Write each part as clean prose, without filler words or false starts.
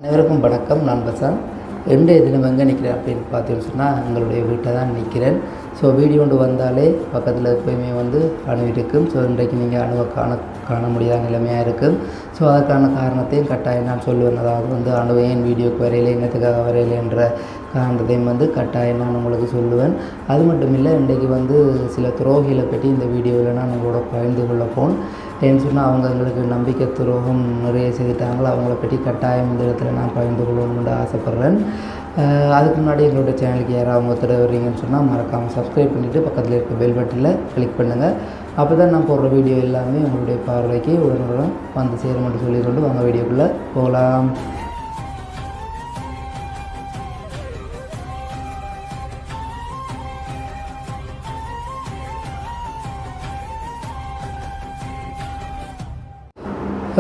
அனைவருக்கும் வணக்கம். நான் பசான். இன்றைய தினம் எங்கே நிற்கிறேன் அப்படின்னு பார்த்தீங்கன்னு சொன்னால் எங்களுடைய வீட்டை தான் நிற்கிறேன். ஸோ வீடியோ கொண்டு வந்தாலே பக்கத்தில் எப்போயுமே அணு இருக்கும். ஸோ இன்றைக்கு நீங்கள் அணுவை காண முடியாத நிலைமையாக இருக்கும். ஸோ அதற்கான காரணத்தையும் கட்டாயம் நான் சொல்லுவேன். அதாவது அணுவை ஏன் வீடியோக்கு வரையிலே என்னத்துக்காக வரையிலே என்ற காரணத்தையும் கட்டாயம் நான் உங்களுக்கு சொல்லுவேன். அது மட்டும் இல்லை, இன்றைக்கு சில துரோகிகளை பற்றி இந்த வீடியோவில் நான் உங்களோட பகிர்ந்து கொள்ள போன். ஏன்னு சொன்னால் அவங்க எங்களுக்கு நம்பிக்கை துரோகம் நிறைய செய்துட்டாங்களோ அவங்கள பற்றி கட்டாயம் இந்த இடத்துல நான் பகிர்ந்து கொள்ளணும்னு ஆசைப்பட்றேன். அதுக்கு முன்னாடி எங்களோட சேனலுக்கு யாராவது ஒருத்தர் வரீங்கன்னு சொன்னால் மறக்காமல் சப்ஸ்கிரைப் பண்ணிவிட்டு பக்கத்தில் இருக்க பெல் பட்டனில் கிளிக் பண்ணுங்கள். அப்போ தான் நான் போடுற வீடியோ எல்லாமே உங்களுடைய பார்வைக்கு உடனுடன் வந்து சேரும்னு சொல்லிக்கொண்டு வாங்க வீடியோக்குள்ளே போகலாம்.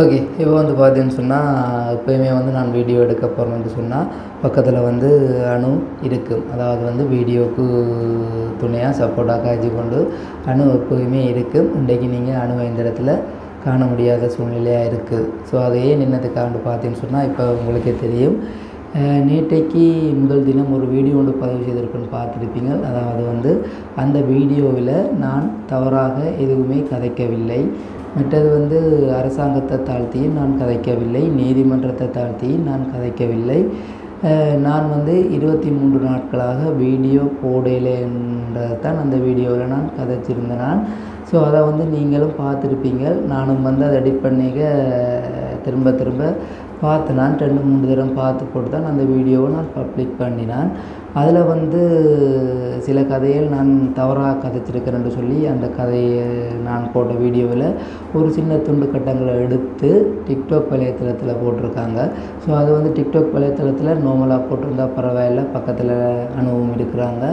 ஓகே, இப்போ பார்த்தீங்கன்னு சொன்னால் எப்போயுமே நான் வீடியோ எடுக்க போகிறேன்னு சொன்னால் பக்கத்தில் அணு இருக்கும். அதாவது வீடியோவுக்கு துணையாக சப்போர்ட்டாக காய்ச்சி கொண்டு அணு எப்போயுமே இருக்கும். இன்றைக்கு நீங்கள் அணுவை இந்த இடத்துல காண முடியாத சூழ்நிலையாக இருக்குது. ஸோ அதையே நின்னதுக்காண்டு பார்த்தீங்கன்னு சொன்னால் இப்போ உங்களுக்கே தெரியும். நேற்றைக்கு முதல் தினம் ஒரு வீடியோ பதிவு செய்திருக்குன்னு பார்த்துருப்பீங்க. அதாவது அந்த வீடியோவில் நான் தவறாக எதுவுமே கதைக்கவில்லை. மற்றது அரசாங்கத்தை தாழ்த்தியும் நான் கதைக்கவில்லை, நீதிமன்றத்தை தாழ்த்தியும் நான் கதைக்கவில்லை. நான் 23 நாட்களாக வீடியோ போடலைன்றது தான் அந்த வீடியோவில் நான் கதைச்சிருந்தேன் நான். ஸோ அதை நீங்களும் பார்த்துருப்பீங்க. நானும் அதை எடிட் பண்ணிக்க திரும்ப பார்த்து நான் 2-3 தடவை பார்த்து போட்டு தான் அந்த வீடியோவை நான் பப்ளிக் பண்ணினான். அதில் சில கதைகள் நான் தவறாக கதைச்சிருக்கிறேன்னு சொல்லி அந்த கதையை நான் போட்ட வீடியோவில் ஒரு சின்ன துண்டு கட்டங்களை எடுத்து டிக்டாக் வலைத்தளத்தில் போட்டிருக்காங்க. ஸோ அது டிக்டாக் வலைத்தளத்தில் நார்மலாக போட்டிருந்தா பரவாயில்ல, பக்கத்தில் அனுபவம் இருக்கிறாங்க.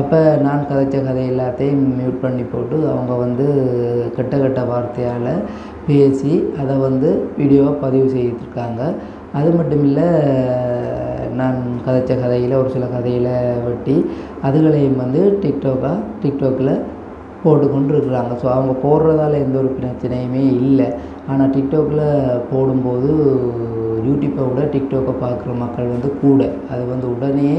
அப்போ நான் கதைச்ச கதை எல்லாத்தையும் மியூட் பண்ணி போட்டு அவங்க கெட்ட வார்த்தையால் பேசி அதை வீடியோவை பதிவு செய்திருக்காங்க. அது மட்டும் இல்லை, நான் கதைச்ச கதையில் ஒரு சில கதையில் வெட்டி அதுகளையும் டிக்டாக்கில் போட்டுக்கொண்டு இருக்கிறாங்க. ஸோ அவங்க போடுறதால எந்த ஒரு பிரச்சனையுமே இல்லை. ஆனால் டிக்டாக்கில் போடும்போது யூடியூப்பை விட டிக்டாக்கை பார்க்குற மக்கள் கூட அது உடனே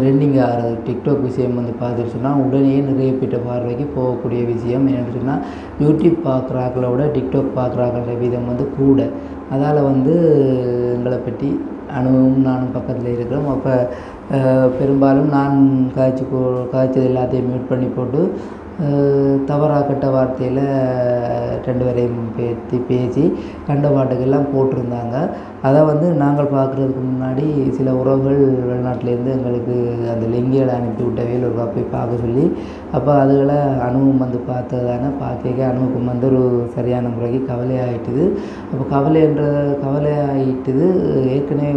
ரெண்டிங் ஆகிறது. டிக்டாக் விஷயம் பார்த்துட்டு சொன்னால் உடனே நிறைய பேட்ட பார்வைக்கு போகக்கூடிய விஷயம். என்னென்னு சொன்னால் யூடியூப் பார்க்குறாக்களை விட டிக்டாக் பார்க்குறாக்கள வீதம் கூட. அதால் எங்களை பற்றி அணுவும் நானும் பக்கத்தில் இருக்கிறோம். அப்போ பெரும்பாலும் நான் காய்ச்சது எல்லாத்தையும் மியூட் பண்ணி போட்டு தவறாக கெட்ட வார்த்தையில் 2 பேரையும் பேசி கண்ட பாட்டுக்கெல்லாம் போட்டிருந்தாங்க. அதை நாங்கள் பார்க்குறதுக்கு முன்னாடி சில உறவுகள் வெளிநாட்டிலேருந்து எங்களுக்கு அந்த லிங்கிகளை அனுப்பி விட்டவையில் ஒரு போய் பார்க்க சொல்லி, அப்போ அதுகளை அணுவும் பார்த்ததானே பார்க்க அணுவுக்கும் ஒரு சரியான முறைக்கு கவலையாகிட்டுது. அப்போ கவலையாகிட்டுது. ஏற்கனவே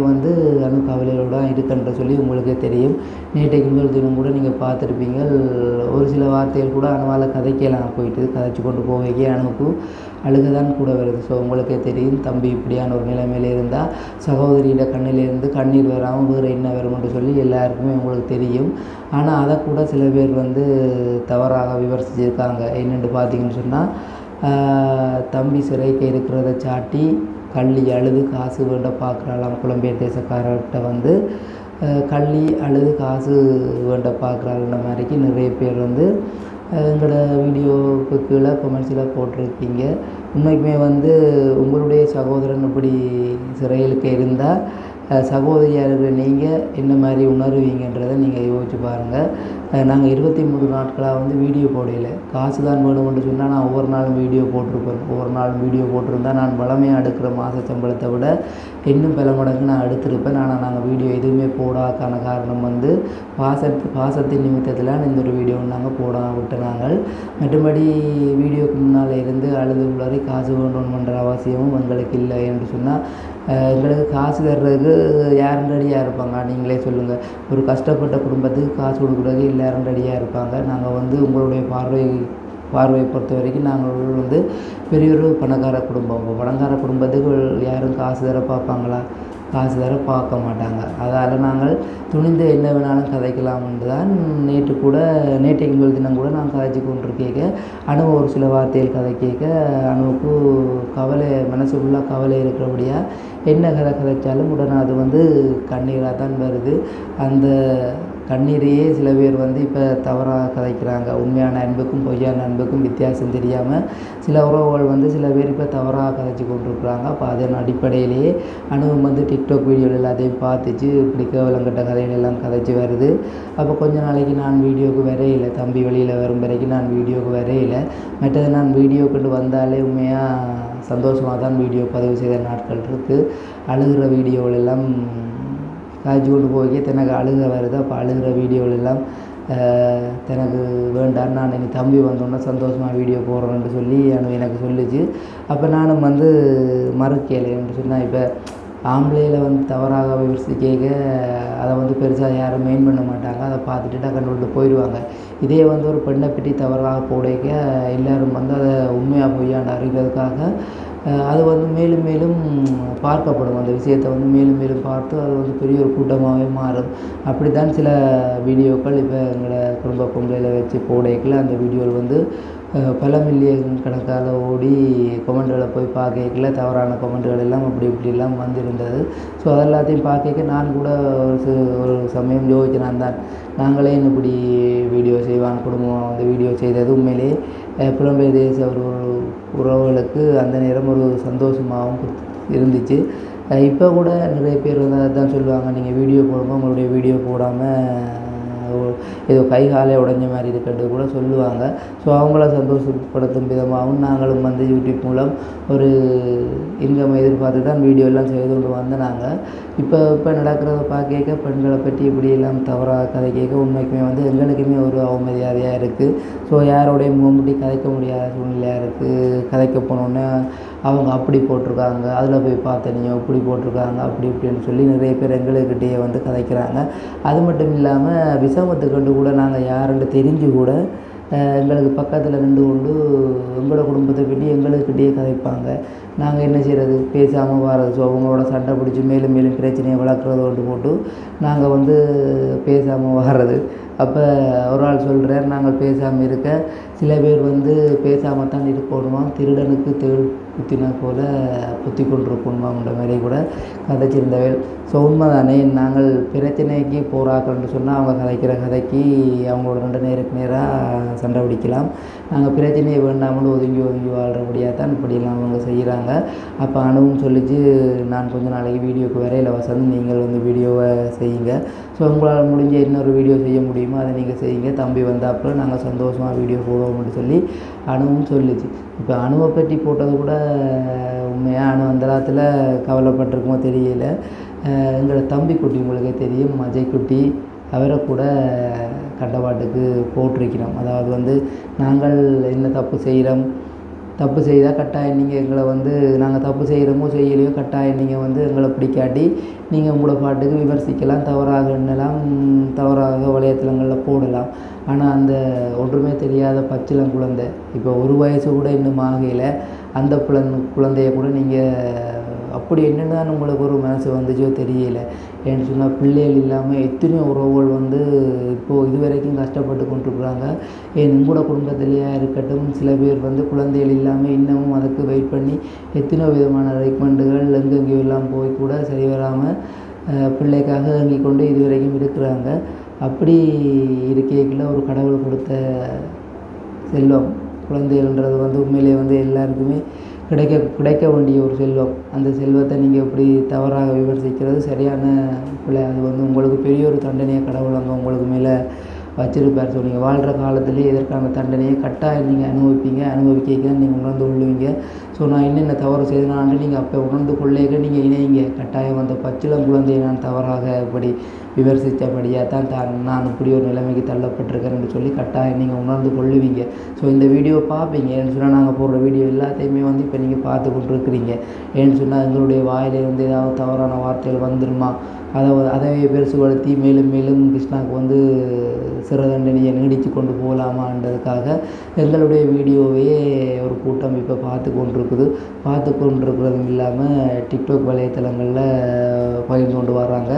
அணு கவலையோடு தான் இருக்குன்ற சொல்லி உங்களுக்கே தெரியும். நேற்றைக்கு முதல் தினம் கூட நீங்கள் பார்த்துருப்பீங்க. ஒரு சில வார்த்தைகள் கூட அணுவால் கதைக்கலாம் போயிட்டு கதைச்சி கொண்டு போவைக்கே அணுவுக்கு அழுகதான் கூட வருது. ஸோ உங்களுக்கே தெரியும், தம்பி இப்படியான ஒரு நிலைமையில் இருந்தால் சகோதரியிட கண்ணிலேருந்து கண்ணீர் வராமல் வேறு என்ன வரும்னு சொல்லி எல்லாருக்குமே உங்களுக்கு தெரியும். ஆனால் அதை கூட சில பேர் தவறாக விமர்சிச்சிருக்காங்க. என்னென்று பார்த்தீங்கன்னு சொன்னால், தம்பி சிறைக்கு இருக்கிறத சாட்டி கள்ளி அழுது காசு வேண்ட பார்க்குறாளாம். புலம்பெயர் தேசக்காரர்கிட்ட கள்ளி அழுது காசு வேண்ட பார்க்குறாள்ன்ற மாதிரிக்கு நிறைய பேர் எங்களோட வீடியோவுக்கு கீழே கமெண்ட்ஸில் போட்டிருக்கீங்க. உண்மைக்குமே உங்களுடைய சகோதரன் இப்படி சிறையிலுக்கு இருந்தால் சகோதரியாக இருக்கிற நீங்கள் என்ன மாதிரி உணர்வீங்கன்றதை நீங்கள் யோசிச்சு பாருங்கள். நாங்கள் 23 நாட்களாக வீடியோ போடல. காசு தான் வேணும்னு சொன்னால் நான் ஒவ்வொரு நாளும் வீடியோ போட்டிருப்பேன். ஒவ்வொரு நாளும் வீடியோ போட்டிருந்தால் நான் வளமையாக எடுக்கிற மாத சம்பளத்தை விட இன்னும் பல மடங்கு நான் எடுத்திருப்பேன். ஆனால் நாங்கள் வீடியோ எதுவுமே போடாக்கான காரணம் பாசத்தின் நிமித்தத்தில் இந்த ஒரு வீடியோ நாங்கள் போட விட்டுனாங்க. மற்றபடி வீடியோக்கு முன்னால் இருந்து அழுது உள்ளவரை காசு வேணும்ன்ற அவசியமும் எங்களுக்கு இல்லை. என்று சொன்னால் எங்களுக்கு காசு தர்றதுக்கு யாரும் ரெடியாக இருப்பாங்க? நீங்களே சொல்லுங்கள். ஒரு கஷ்டப்பட்ட குடும்பத்துக்கு காசு கொடுக்குறதுக்கு எல்லாரும் ரெடியாக இருப்பாங்க. நாங்கள் உங்களுடைய பார்வையை பொறுத்த வரைக்கும் நாங்கள் பெரிய ஒரு பணக்கார குடும்பம். பணக்கார குடும்பத்துக்கு யாரும் காசு தர பார்ப்பாங்களா? காசு தர பார்க்க மாட்டாங்க. அதால் நாங்கள் துணிந்து என்ன வேணாலும் கதைக்கலாம்னு தான் நேற்றைக்கு முதல் தினம் கூட நான் கதைச்சி கொண்டிருக்கேக்க அணு ஒரு சில வார்த்தைகள் கதை கேட்க அணுவுக்கு மனசு ஃபுல்லாக கவலை இருக்கிறபடியாக என்ன கதைச்சாலும் உடனே அது கண்ணீராக தான் வருது. அந்த கண்ணீரையே சில பேர் இப்போ தவறாக கதைக்கிறாங்க. உண்மையான அன்புக்கும் பொய்யான அன்புக்கும் வித்தியாசம் தெரியாமல் சில உறவுகள் சில பேர் இப்போ தவறாக கதைச்சி கொண்டிருக்கிறாங்க. அப்போ அதன் அடிப்படையிலேயே அணுவும் டிக்டாக் வீடியோவில் எல்லாத்தையும் பார்த்துச்சு இப்படி கேவலங்கட்ட கதைகள் எல்லாம் கதைச்சி வருது. அப்போ கொஞ்ச நாளைக்கு நான் வீடியோவுக்கு வரையில, தம்பி வெளியில் வரும் வரைக்கும் நான் வீடியோவுக்கு வரையில. மற்றது நான் வீடியோக்குண்டு வந்தாலே உண்மையாக சந்தோஷமாக தான் வீடியோ பதிவு செய்த நாட்கள் இருக்குது. அழுகிற வீடியோவில் எல்லாம் காய்ச்சி கொண்டு போய் தனக்கு அழுக வருது. அப்போ அழுகிற வீடியோவில் எல்லாம் எனக்கு வேண்டாம், நான் இனி தம்பி வந்தோன்னா சந்தோஷமாக வீடியோ போடுறேன்னு சொல்லி எனக்கு சொல்லிச்சு. அப்போ நானும் மறுக்கலைன்னு சொன்னால் இப்போ ஆம்பளையில் தவறாக விமர்சிக்க அதை பெருசாக யாரும் மெயின் பண்ண மாட்டாங்க. அதை பார்த்துட்டு டக்குன்னு போயிடுவாங்க. இதே ஒரு பெண்ணை பற்றி தவறாக போடைக்க எல்லோரும் அதை உண்மையாக பொய்யாண்டு அறிகிறதுக்காக அது மேலும் மேலும் பார்க்கப்படும். அந்த விஷயத்தை மேலும் மேலும் பார்த்து அது பெரிய ஒரு கூட்டமாகவே மாறும். அப்படி தான் சில வீடியோக்கள் இப்போ எங்களை குடும்ப பொங்கலில் வச்சு போடைக்கில் அந்த வீடியோவில் பல மில்லியன் கணக்கால் ஓடி கொமெண்ட்களை போய் பார்க்கல தவறான கொமெண்ட்கள் எல்லாம் அப்படி இப்படிலாம் வந்திருந்தது. ஸோ அதெல்லாத்தையும் பார்க்க நான் கூட ஒரு சமயம் யோசிச்சினான் தான், நாங்களே இப்படி வீடியோ செய்வான் குடும்பம் வீடியோ செய்தது உண்மையிலே புலம்பெயர் தேச ஒரு உறவுகளுக்கு அந்த நேரம் ஒரு சந்தோஷமாகவும் இருந்துச்சு. இப்போ கூட நிறைய பேர் தான் சொல்லுவாங்க, நீங்கள் வீடியோ போடுங்க, உங்களுடைய வீடியோ போடாமல் ஏதோ கை காலே உடஞ்ச மாதிரி இருக்கிறது கூட சொல்லுவாங்க. ஸோ அவங்கள சந்தோஷப்படுத்தும் விதமாகவும் நாங்களும் யூடியூப் மூலம் ஒரு இன்கம் எதிர்பார்த்து தான் வீடியோ எல்லாம் செய்து கொண்டு நாங்கள் இப்போ நடக்கிறத பார்க்க பெண்களை பற்றி இப்படியெல்லாம் தவறாக கதை கேட்க உண்மைக்குமே எங்களுக்குமே ஒரு அவமரியாதையாக இருக்குது. ஸோ யாரோடைய முகமுடி கதைக்க முடியாத சூழ்நிலையாக இருக்குது. கதைக்க போனோன்னே அவங்க அப்படி போட்டிருக்காங்க, அதில் போய் பார்த்தீங்க இப்படி போட்டிருக்காங்க, அப்படி இப்படின்னு சொல்லி நிறைய பேர் எங்களுக்கிட்டேயே கதைக்கிறாங்க. அது மட்டும் இல்லாமல் விஷமத்துக்கண்டு கூட நாங்கள் யாருன்னு தெரிஞ்சு கூட எங்களுக்கு பக்கத்தில் நின்று கொண்டு எங்களோட குடும்பத்தை பற்றி எங்களுக்கிட்டேயே கதைப்பாங்க. நாங்கள் என்ன செய்கிறது, பேசாமல் வர்றது. ஸோ அவங்களோட சண்டை பிடிச்சி மேலும் மேலும் பிரச்சனையை வளர்க்குறது போட்டு நாங்கள் பேசாமல் வர்றது. அப்போ ஒரு ஆள் சொல்கிறார், நாங்கள் பேசாமல் இருக்க சில பேர் பேசாமல் தான் இருக்கணுமா, திருடனுக்கு தேள் குத்தினா போல் குத்தி கொண்டிருக்கணுமான்ற மாதிரி கூட கதைச்சிருந்தவள். ஸோ உண்மைதானே, நாங்கள் பிரச்சனைக்கு போராக்கள்னு சொன்னால் அவங்க கதைக்கிற கதைக்கு அவங்களோட நேருக்கு நேராக சண்டை பிடிக்கலாம். நாங்கள் பிரச்சனையை வேண்டாமல் ஒதுங்கி வாழ்கிறபடியாக தான் இப்படியெல்லாம் அவங்க செய்கிறாங்க. அப்போ அணுவும் சொல்லிச்சு, நான் கொஞ்சம் நாளைக்கு வீடியோக்கு வரையில் வசந்த், நீங்கள் வீடியோவை செய்யுங்க. ஸோ உங்களால் முடிஞ்ச இன்னொரு வீடியோ செய்ய முடியுமோ அதை நீங்கள் செய்யுங்க, தம்பி அப்புறம் நாங்கள் சந்தோஷமாக வீடியோ போடுவோம்னு சொல்லி அணுவும் சொல்லிச்சு. இப்போ அணுவை பற்றி போட்டது கூட உண்மையாக அணு அந்த காலத்தில் கவலைப்பட்டிருக்குமோ தெரியல. எங்களோட தம்பி குட்டி உங்களுக்கே தெரியும், அஜய் குட்டி, அவரை கூட கண்டபாட்டுக்கு போட்டிருக்கிறோம். அதாவது நாங்கள் என்ன தப்பு செய்கிறோம், தப்பு செய்தால் கட்டாயம் நீங்கள் எங்களை நாங்கள் தப்பு செய்கிறோமோ செய்யலையோ கட்டாயம் நீங்கள் எங்களை பிடிக்காட்டி நீங்கள் உங்களோட பாட்டுக்கு விமர்சிக்கலாம், தவறாக எண்ணலாம், தவறாக வலைத்தளங்களில் போடலாம். ஆனால் அந்த ஒன்றுமே தெரியாத பச்சிளம் குழந்தை, இப்போ ஒரு வயசு கூட இன்னும் ஆகையில் அந்த குழந்தைய கூட நீங்கள் அப்படி என்னென்னு தான் உங்களுக்கு ஒரு மனசு வந்துச்சோ தெரியல. ஏன்னு சொன்னால் பிள்ளைகள் இல்லாமல் எத்தனையோ உறவுகள் இப்போது இது வரைக்கும் கஷ்டப்பட்டு கொண்டிருக்குறாங்க. உங்களோட குடும்பத்திலேயே இருக்கட்டும், சில பேர் குழந்தைகள் இல்லாமல் இன்னமும் அதுக்கு வெயிட் பண்ணி எத்தனையோ விதமான ரெக்கமெண்டுகள் எங்கெங்கேயோ எல்லாம் போய் கூட சரி வராமல் பிள்ளைக்காக இயங்கி கொண்டு இது வரைக்கும் இருக்கிறாங்க. அப்படி இருக்கைக்குள்ள ஒரு கடவுள் கொடுத்த செல்வம் குழந்தைகள்ன்றது உண்மையிலே எல்லாருக்குமே கிடைக்க வேண்டிய ஒரு செல்வம். அந்த செல்வத்தை நீங்கள் எப்படி தவறாக விமர்சிக்கிறது சரியான பிள்ளை. அது உங்களுக்கு பெரிய ஒரு தண்டனையை கடவுள் அங்கே உங்களுக்கு மேலே வச்சிருப்பார். ஸோ நீங்கள் வாழ்கிற காலத்துலேயே இதற்கான தண்டனையை கட்டாயம் நீங்கள் அனுபவிக்க நீங்கள் உணர்ந்து கொள்ளுவீங்க. ஸோ நான் என்னென்ன தவறு செய்தனான்னு நீங்கள் அப்போ உணர்ந்து கொள்ளேக்க நீங்கள் இணைங்க. கட்டாயம் அந்த பச்சிளம் குழந்தையை நான் தவறாக இப்படி விமர்சித்தபடியாக தான் நான் இப்படி ஒரு நிலைமைக்கு தள்ளப்பட்டிருக்கேன்னு சொல்லி கட்டாயம் நீங்கள் உணர்ந்து கொள்ளுவீங்க. ஸோ இந்த வீடியோ பார்ப்பீங்க. ஏன்னு சொன்னால் நாங்கள் போடுற வீடியோ எல்லாத்தையுமே இப்போ நீங்கள் பார்த்து கொண்டு இருக்கிறீங்க. ஏன்னு சொன்னால் எங்களுடைய வாயிலிருந்து ஏதாவது தவறான வார்த்தைகள் வந்துருமா, அதவே பெருசுபடுத்தி மேலும் மேலும் கிருஷ்ணாவுக்கு சிறை தண்டனையை நீடித்து கொண்டு போகலாமான்றதுக்காக எங்களுடைய வீடியோவையே ஒரு கூட்டம் இப்போ பார்த்து கொண்டிருக்கு. இருக்குது. பார்த்து கொண்டிருக்கிறதும் இல்லாமல் டிக்டாக் வலைத்தளங்களில் பகிர்ந்து கொண்டு வர்றாங்க.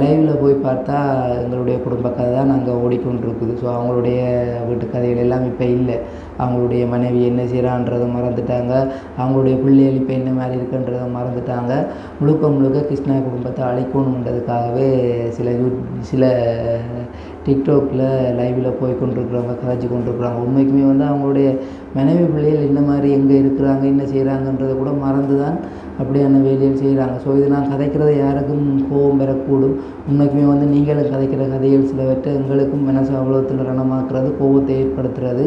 லைவில் போய் பார்த்தா எங்களுடைய குடும்ப கதை தான் நாங்கள் ஓடிக்கொண்டிருக்குது. ஸோ அவங்களுடைய வீட்டு கதைகள் எல்லாம் இப்போ இல்லை. அவங்களுடைய மனைவி என்ன செய்கிறான்றதை மறந்துட்டாங்க. அவங்களுடைய பிள்ளைகள் இப்போ என்ன மாதிரி இருக்குன்றதை மறந்துட்டாங்க. முழுக்க கிருஷ்ணா குடும்பத்தை அழிக்கணுன்றதுக்காகவே சில டிக்டாக்ல லைவில் போய் கொண்டிருக்கிறவங்க கதைச்சி கொண்டிருக்கிறாங்க. உண்மைக்குமே வந்து அவங்களுடைய மனைவி பிள்ளைகள் என்ன மாதிரி எங்கே இருக்கிறாங்க என்ன செய்கிறாங்கன்றதை கூட மறந்து தான் அப்படியான வேலைகள் செய்கிறாங்க. ஸோ இது நான் கதைக்கிறது யாருக்கும் கோபம் பெறக்கூடும். உண்மைக்குமே வந்து நீங்களும் கதைக்கிற கதைகள் சிலவற்றை எங்களுக்கும் மனசு அவ்வளோத்தில் ரணமாக்குறது, கோபத்தை ஏற்படுத்துறது.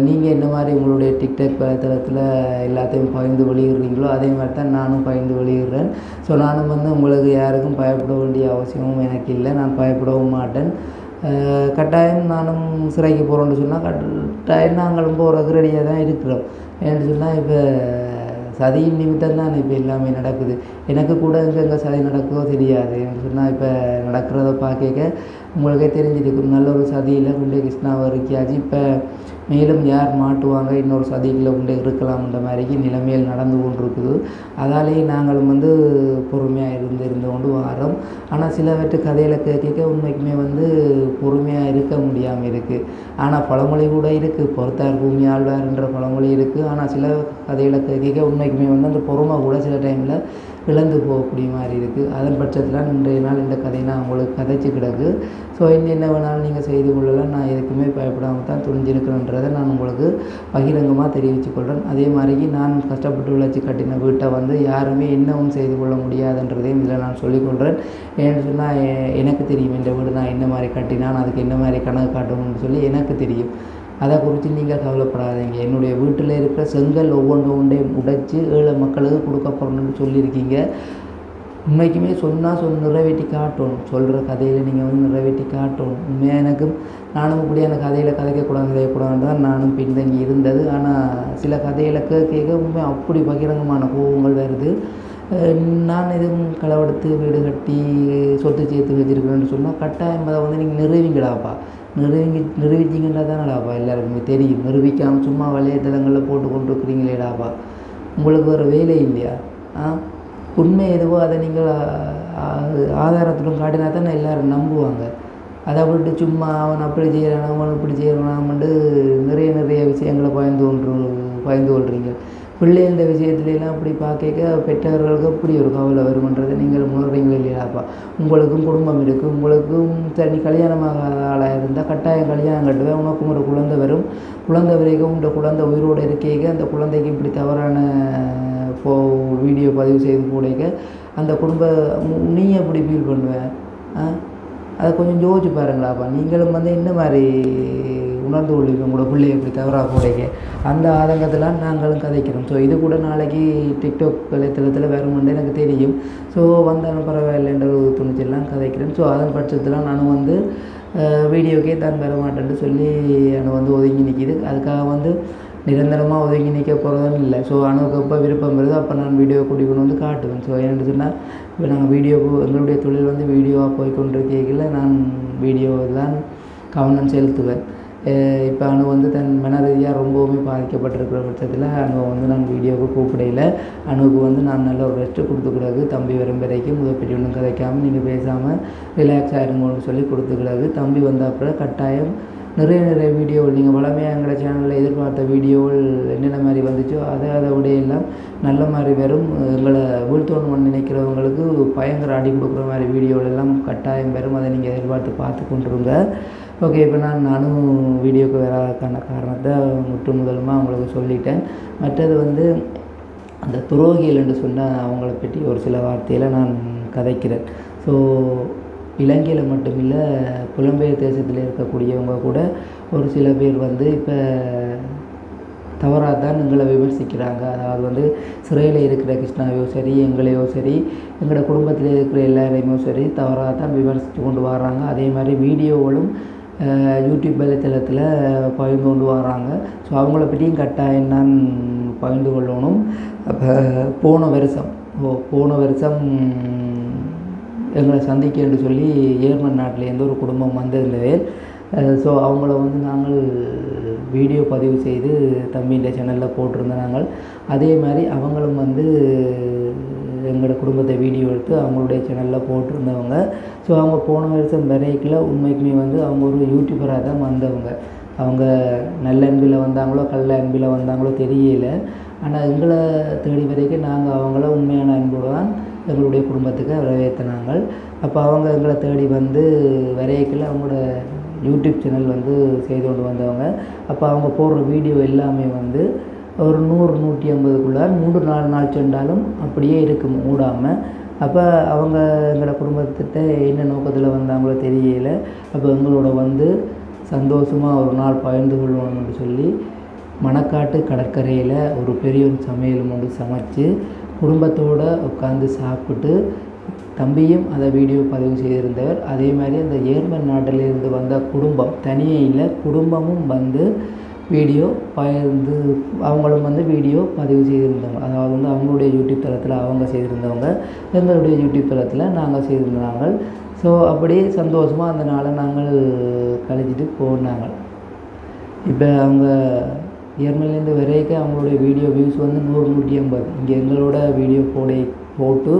நீங்கள் என்ன மாதிரி உங்களுடைய டிக்டாக் வலைத்தளத்தில் எல்லாத்தையும் பகிர்ந்து வெளியிடுறீங்களோ அதே மாதிரி தான் நானும் பகிர்ந்து வெளியிடுறேன். ஸோ நானும் வந்து உங்களுக்கு யாருக்கும் பயப்பட வேண்டிய அவசியமும் எனக்கு இல்லை. நான் பயப்படவும் மாட்டேன். கட்டாயம் நானும் சிறைக்கு போகிறோன்னு சொன்னால் கட்டாயம் நாங்களும் போகிறதுக்கு ரெடியாக தான் இருக்கிறோம். ஏன்னு சொன்னால் இப்போ சதியின் நிமித்தம் தான் இப்போ எல்லாமே நடக்குது. எனக்கு கூட எங்கே சதி நடக்குதோ தெரியாது. ஏன்னு சொன்னால் இப்போ நடக்கிறத பார்க்க உங்களுக்கே தெரிஞ்சிருக்கும். நல்ல ஒரு சதியில் கொண்டே கிருஷ்ணாவை இருக்கியாச்சு. இப்போ மேலும் யார் மாட்டுவாங்க, இன்னொரு சதிகளை கொண்டே இருக்கலாம்ன்ற மாதிரிக்கு நிலைமையில் நடந்து கொண்டிருக்குது. அதாலேயே நாங்களும் வந்து பொறுமையாக இருந்து கொண்டு வரோம். ஆனால் சிலவற்று கதையில் கேட்க உண்மைக்குமே வந்து பொறுமையாக இருக்க முடியாமல் இருக்குது. ஆனால் பழமொழி கூட இருக்குது, பொறுத்தார் பூமி ஆழ்வார்ன்ற பழமொழி இருக்குது. ஆனால் சில கதையில் கேட்க உண்மைக்குமே வந்து அந்த பொறுமை கூட சில டைமில் இழந்து போகக்கூடிய மாதிரி இருக்குது. அதன் பட்சத்தில் இன்றைய நாள் இந்த கதையை நான் உங்களுக்கு கதைச்சி கிடக்கு. ஸோ என்ன வேணாலும் நீங்கள் செய்து கொள்ளலாம். நான் எதுக்குமே பயப்படாமல் தான் துணிஞ்சிருக்கிறேன்றதை நான் உங்களுக்கு பகிரங்கமாக தெரிவித்துக்கொள்கிறேன். அதே மாதிரிக்கு நான் கஷ்டப்பட்டு உழைச்சி கட்டின வீட்டை வந்து யாருமே என்னவும் செய்து கொள்ள முடியாதுன்றதையும் இதில் நான் சொல்லிக்கொள்கிறேன். ஏன்னு சொன்னால் எனக்கு தெரியும் இந்த வீடு நான் என்ன மாதிரி கட்டினான், அதுக்கு என்ன மாதிரி கணக்கு காட்டணும்னு சொல்லி எனக்கு தெரியும். அதை குறித்து நீங்கள் கவலைப்படாதீங்க. என்னுடைய வீட்டில் இருக்கிற செங்கல் ஒவ்வொன்றையும் உடைச்சி ஏழை மக்களுக்கு கொடுக்க போகிறோன்னு சொல்லியிருக்கீங்க. உண்மைக்குமே சொன்னால் நிறைவேற்றி காட்டணும். சொல்கிற கதையில் நீங்கள் வந்து நிறைவேற்றி காட்டணும். உண்மையாக எனக்கும் நானும் இப்படி அந்த கதையில் கதைக்கூடாதுன்னு தான் நானும் பின்தங்கி இருந்தது. ஆனால் சில கதையில் கேட்க உண்மை அப்படி பகிரங்கமான கோபங்கள் வருது. நான் எதுவும் களவெடுத்து வீடு கட்டி சொத்து சேர்த்து வச்சுருக்கிறேன்னு சொன்னால் கட்டாயம் அதை வந்து நீங்கள் நிறுவிங்கடாப்பா. நிரூபிச்சிங்கன்னா தானடாப்பா எல்லாருக்குமே தெரியும். நிரூபிக்காமல் சும்மா வலைத்தளங்களில் போட்டு கொண்டு இருக்கிறீங்களேடாப்பா. உங்களுக்கு ஒரு வேலை இல்லையா? உண்மை எதுவோ அதை நீங்கள் ஆதாரத்துடன் காட்டினா தானே எல்லோரும் நம்புவாங்க. அதை விட்டு சும்மா அவன் அப்படி செய்கிறான் அவன் இப்படி செய்கிறான்ட்டு நிறைய விஷயங்களை பயந்து கொள்றீங்க. பிள்ளைன்ற விஷயத்துலலாம் அப்படி பார்க்க பெற்றவர்களுக்கு அப்படி ஒரு கவலை வருமன்றதை நீங்கள் உணர்றீங்களே இல்லையாப்பா. உங்களுக்கும் குடும்பம் இருக்குது. உங்களுக்கும் சரி கல்யாணமாகாத ஆளாக இருந்தால் கட்டாயம் கல்யாணம் கட்டுவேன். உனக்கும் ஒரு குழந்தை வரும். குழந்தை வரைக்கும் இந்த குழந்தை உயிரோடு இருக்க அந்த குழந்தைக்கு இப்படி தவறான வீடியோ பதிவு செய்து போடைக்க அந்த நீ எப்படி ஃபீல் பண்ணுவேன்? அதை கொஞ்சம் யோசிச்சு பாருங்களாப்பா. நீங்களும் வந்து என்ன மாதிரி உணர்ந்து கொள்ளுவீங்க உங்களோட பிள்ளையை எப்படி தவறாக போடைக்க அந்த ஆதங்கத்தில் நாங்களும் கதைக்கிறோம். ஸோ இது கூட நாளைக்கு டிக்டாக் வலைத்தளத்தில் வருமென்று எனக்கு தெரியும். ஸோ வந்தாலும் பரவாயில்லைன்ற ஒரு துணிச்செல்லாம் கதைக்கிறேன். ஸோ அதன் பட்சத்தில் நானும் வந்து வீடியோக்கே தான் வர மாட்டேன்னு சொல்லி அணு வந்து ஒதுங்கி நிற்கிது. அதுக்காக வந்து நிரந்தரமாக ஒதுங்கி நிற்க போகிறதும் இல்லை. ஸோ அணுவுக்கு எப்போ விருப்பம் வருதோ அப்போ நான் வீடியோ கூட்டிக்கொண்டு வந்து காட்டுவேன். ஸோ ஏன்னு சொன்னால் இப்போ நாங்கள் எங்களுடைய தொழில் வந்து வீடியோவாக போய்கொண்டிருக்கையில் நான் வீடியோ தான் கவனம் செலுத்துவேன். இப்போ அணு வந்து தன் மன ரீதியாக ரொம்பவுமே பாதிக்கப்பட்டிருக்கிற பட்சத்தில் அணுவை வந்து நான் வீடியோவுக்கு கூப்பிடையில் அணுவுக்கு வந்து நான் நல்ல ஒரு ரெஸ்ட்டு கொடுத்துக்கிடாது. தம்பி வரும் வரைக்கும் முதப்பெட்டி ஒன்றும் கதைக்காமல் நீங்கள் பேசாமல் ரிலாக்ஸ் ஆகிருங்கன்னு சொல்லி கொடுத்துக்கிடாது. தம்பி வந்த அப்புறம் கட்டாயம் நிறைய வீடியோவில் நீங்கள் வளமையாக எங்களோட சேனலில் எதிர்பார்த்த வீடியோவில் என்னென்ன மாதிரி வந்துச்சோ அதை விடையெல்லாம் நல்ல மாதிரி வரும். எங்களை வீழ்த்தோன்னு நினைக்கிறவங்களுக்கு பயங்கர அடி கொடுக்குற மாதிரி வீடியோவெல்லாம் கட்டாயம் வரும். அதை நீங்கள் எதிர்பார்த்து பார்த்து கொண்டுருங்க. ஓகே, இப்போ நானும் வீடியோவுக்கு வராதுக்கான காரணத்தை முதலுமா அவங்களுக்கு சொல்லிட்டேன். மற்றது வந்து அந்த துரோகிகள் என்று சொன்னால் அவங்கள பற்றி ஒரு சில வார்த்தையில் நான் கதைக்கிறேன். ஸோ இலங்கையில் மட்டுமில்லை, புலம்பெயர் தேசத்தில் இருக்கக்கூடியவங்க கூட ஒரு சில பேர் வந்து இப்போ தவறாக தான் எங்களை விமர்சிக்கிறாங்க. அதாவது வந்து சிறையில் இருக்கிற கிருஷ்ணாவையோ சரி எங்களையோ சரி எங்களோட குடும்பத்தில் இருக்கிற எல்லாரையுமோ சரி தவறாக தான் விமர்சித்து கொண்டு வர்றாங்க. அதே மாதிரி வீடியோகளும் யூடியூப் வலைத்தளத்தில் பகிர்ந்து கொண்டு வர்றாங்க. ஸோ அவங்கள பற்றியும் கட்டாயம் நான் பகிர்ந்து கொள்ளணும். அப்போ போன வருஷம் எங்களை சந்திக்க என்று சொல்லி ஏர்மன் நாட்டிலேருந்து ஒரு குடும்பம் வந்திருந்தது. ஸோ அவங்கள வந்து நாங்கள் வீடியோ பதிவு செய்து தம்பின்ற சேனலில் போட்டிருந்தோம் நாங்கள். அதே மாதிரி அவங்களும் வந்து எங்களோட குடும்பத்தை வீடியோ எடுத்து அவங்களுடைய சேனலில் போட்டிருந்தவங்க. ஸோ அவங்க போன வருஷம் வரைக்குள்ள உண்மைக்குமே வந்து அவங்க ஒரு யூடியூபராக தான் வந்தவங்க. அவங்க நல்ல அன்பில் வந்தாங்களோ கள்ள அன்பில் வந்தாங்களோ தெரியல. ஆனால் எங்களை தேடி வரைக்கும் நாங்கள் அவங்கள உண்மையான அன்போடு தான் எங்களுடைய குடும்பத்துக்கு வரவேற்றினாங்க. அப்போ அவங்க எங்களை தேடி வந்து வரைக்குள்ள அவங்களோட யூடியூப் சேனல் வந்து செய்து கொண்டு வந்தவங்க. அப்போ அவங்க போடுற வீடியோ எல்லாமே வந்து ஒரு 100-150க்குள்ளே 3-4 நாள் சென்றாலும் அப்படியே இருக்கும் மூடாமல். அப்போ அவங்க எங்களோட குடும்பத்திட்ட என்ன நோக்கத்தில் வந்தாங்களோ தெரியல. அப்போ எங்களோட வந்து சந்தோஷமாக ஒரு நாள் பகிர்ந்து கொள்வோம்னு சொல்லி மணக்காட்டு கடற்கரையில் ஒரு பெரிய ஒரு சமையல் ஒன்று சமைச்சு குடும்பத்தோடு உட்காந்து சாப்பிட்டு தம்பியும் அதை வீடியோ பதிவு செய்திருந்தவர். அதே மாதிரி அந்த ஜெர்மன் நாட்டிலிருந்து வந்த குடும்பம் தனியே இல்லை, குடும்பமும் வந்து வீடியோ பகிர்ந்து அவங்களும் வந்து வீடியோ பதிவு செய்திருந்தவங்க. அதாவது வந்து அவங்களுடைய யூடியூப் தளத்தில் அவங்க செய்திருந்தவங்க, எங்களுடைய யூடியூப் தளத்தில் நாங்கள் செய்திருந்தாங்க. ஸோ அப்படியே சந்தோஷமாக அந்த நாளை நாங்கள் கழிச்சிட்டு போனாங்க. இப்போ அவங்க ஜெர்மனிலேருந்து வரைக்கும் அவங்களுடைய வீடியோ வியூஸ் வந்து 100-150. இங்கே எங்களோட வீடியோ போட்டு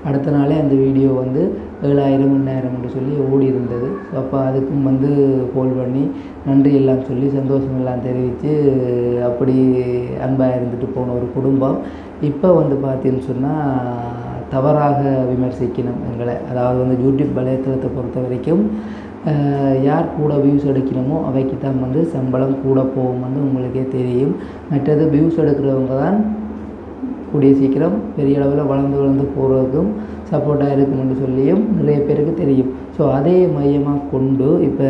அடுத்த நாளே அந்த வீடியோ வந்து 7,000-10,000 சொல்லி ஓடி இருந்தது. ஸோ அப்போ அதுக்கும் வந்து கால் பண்ணி நன்றி எல்லாம் சொல்லி சந்தோஷம் எல்லாம் தெரிவித்து அப்படி அன்பாக இருந்துட்டு போன ஒரு குடும்பம். இப்போ வந்து பார்த்தீங்கன்னு சொன்னால் தவறாக விமர்சிக்கணும் எங்களை. அதாவது வந்து யூடியூப் வலைத்தளத்தை பொறுத்த வரைக்கும் யார் கூட வியூஸ் எடுக்கணுமோ அவைக்கு தான் வந்து சம்பளம் கூட போகும் வந்து உங்களுக்கே தெரியும். மற்றது வியூஸ் எடுக்கிறவங்க தான் கூடிய சீக்கிரம் பெரிய அளவில் வளர்ந்து போகிறதுக்கும் சப்போர்ட்டாக இருக்குமென்று சொல்லியும் நிறைய பேருக்கு தெரியும். ஸோ அதே மையமாக கொண்டு இப்போ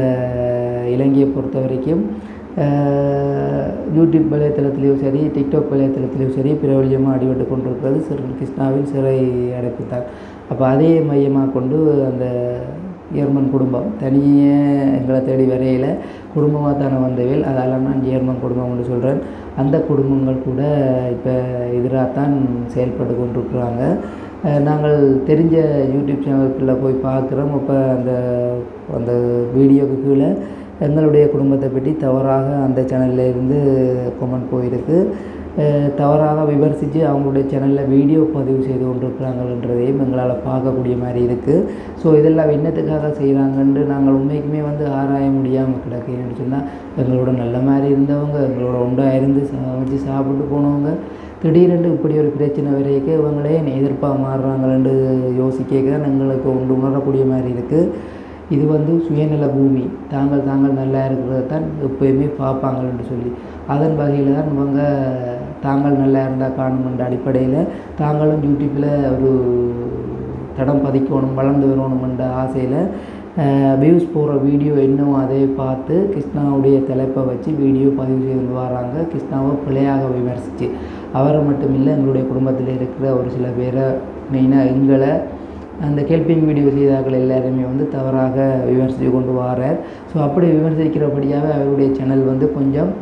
இலங்கையை பொறுத்த வரைக்கும் யூடியூப் வலைத்தளத்திலையும் சரி, டிக்டாக் வலைத்தளத்திலையும் சரி பிரபல்யமாக அடிபட்டு கொண்டிருக்கிறது கிருஷ்ணாவின் சிறை அடைப்பு தான். அப்போ அதே மையமாக கொண்டு அந்த ஜெர்மன் குடும்பம் தனியே எங்களை தேடி வரையில் குடும்பமாக தானே வந்தவேல், அதெல்லாம் நான் ஜெர்மன் குடும்பம் என்று சொல்கிறேன். அந்த குடும்பங்கள் கூட இப்போ எதிராகத்தான் செயல்பட்டு கொண்டிருக்கிறாங்க. நாங்கள் தெரிஞ்ச யூடியூப் சேனலுக்குள்ளே போய் பார்க்குறோம். அப்போ அந்த வீடியோவுக்கு கீழே எங்களுடைய குடும்பத்தை பற்றி தவறாக அந்த சேனலில் இருந்து கமெண்ட் போயிருக்கு. தவறாக விமர்சித்து அவங்களுடைய சேனலில் வீடியோ பதிவு செய்து கொண்டிருக்கிறாங்கன்றதையும் எங்களால் பார்க்கக்கூடிய மாதிரி இருக்குது. ஸோ இதெல்லாம் என்னத்துக்காக செய்கிறாங்கன்னு நாங்கள் உண்மைக்குமே வந்து ஆராய முடியாமல் கிடக்குன்னு சொன்னால், எங்களோட நல்ல மாதிரி இருந்தவங்க, எங்களோட ஒன்றாக இருந்து சமைச்சு சாப்பிட்டு போனவங்க திடீரென்று இப்படி ஒரு பிரச்சனை வரைக்கும் இவங்களே எதிர்ப்பாக மாறுறாங்களேன்னு யோசிக்க தான் எங்களுக்கு உணரக்கூடிய மாதிரி இருக்குது. இது வந்து சுயநல பூமி, தாங்கள் நல்லா இருக்கிறத தான் எப்போயுமே பார்ப்பாங்கன்னு சொல்லி அதன் வகையில் தான் இவங்க தாங்கள் நல்லா இருந்தால் காணுமென்ற அடிப்படையில் தாங்களும் யூடியூப்பில் ஒரு தடம் பதிக்கணும், வளர்ந்து வரணுமென்ற ஆசையில் வியூஸ் போகிற வீடியோ என்னவோ அதை பார்த்து கிருஷ்ணாவுடைய தலைப்பை வச்சு வீடியோ பதிவு செய்து வராங்க. கிருஷ்ணாவை பிழையாக விமர்சித்து அவரை மட்டும் இல்லை, எங்களுடைய குடும்பத்தில் இருக்கிற ஒரு சில பேரை, மெயினாக எங்களை அந்த ஹெல்பிங் வீடியோ செய்தார்கள் எல்லாருமே வந்து தவறாக விமர்சித்து கொண்டு வரார். ஸோ அப்படி விமர்சிக்கிறபடியாக அவருடைய சேனல் வந்து கொஞ்சம்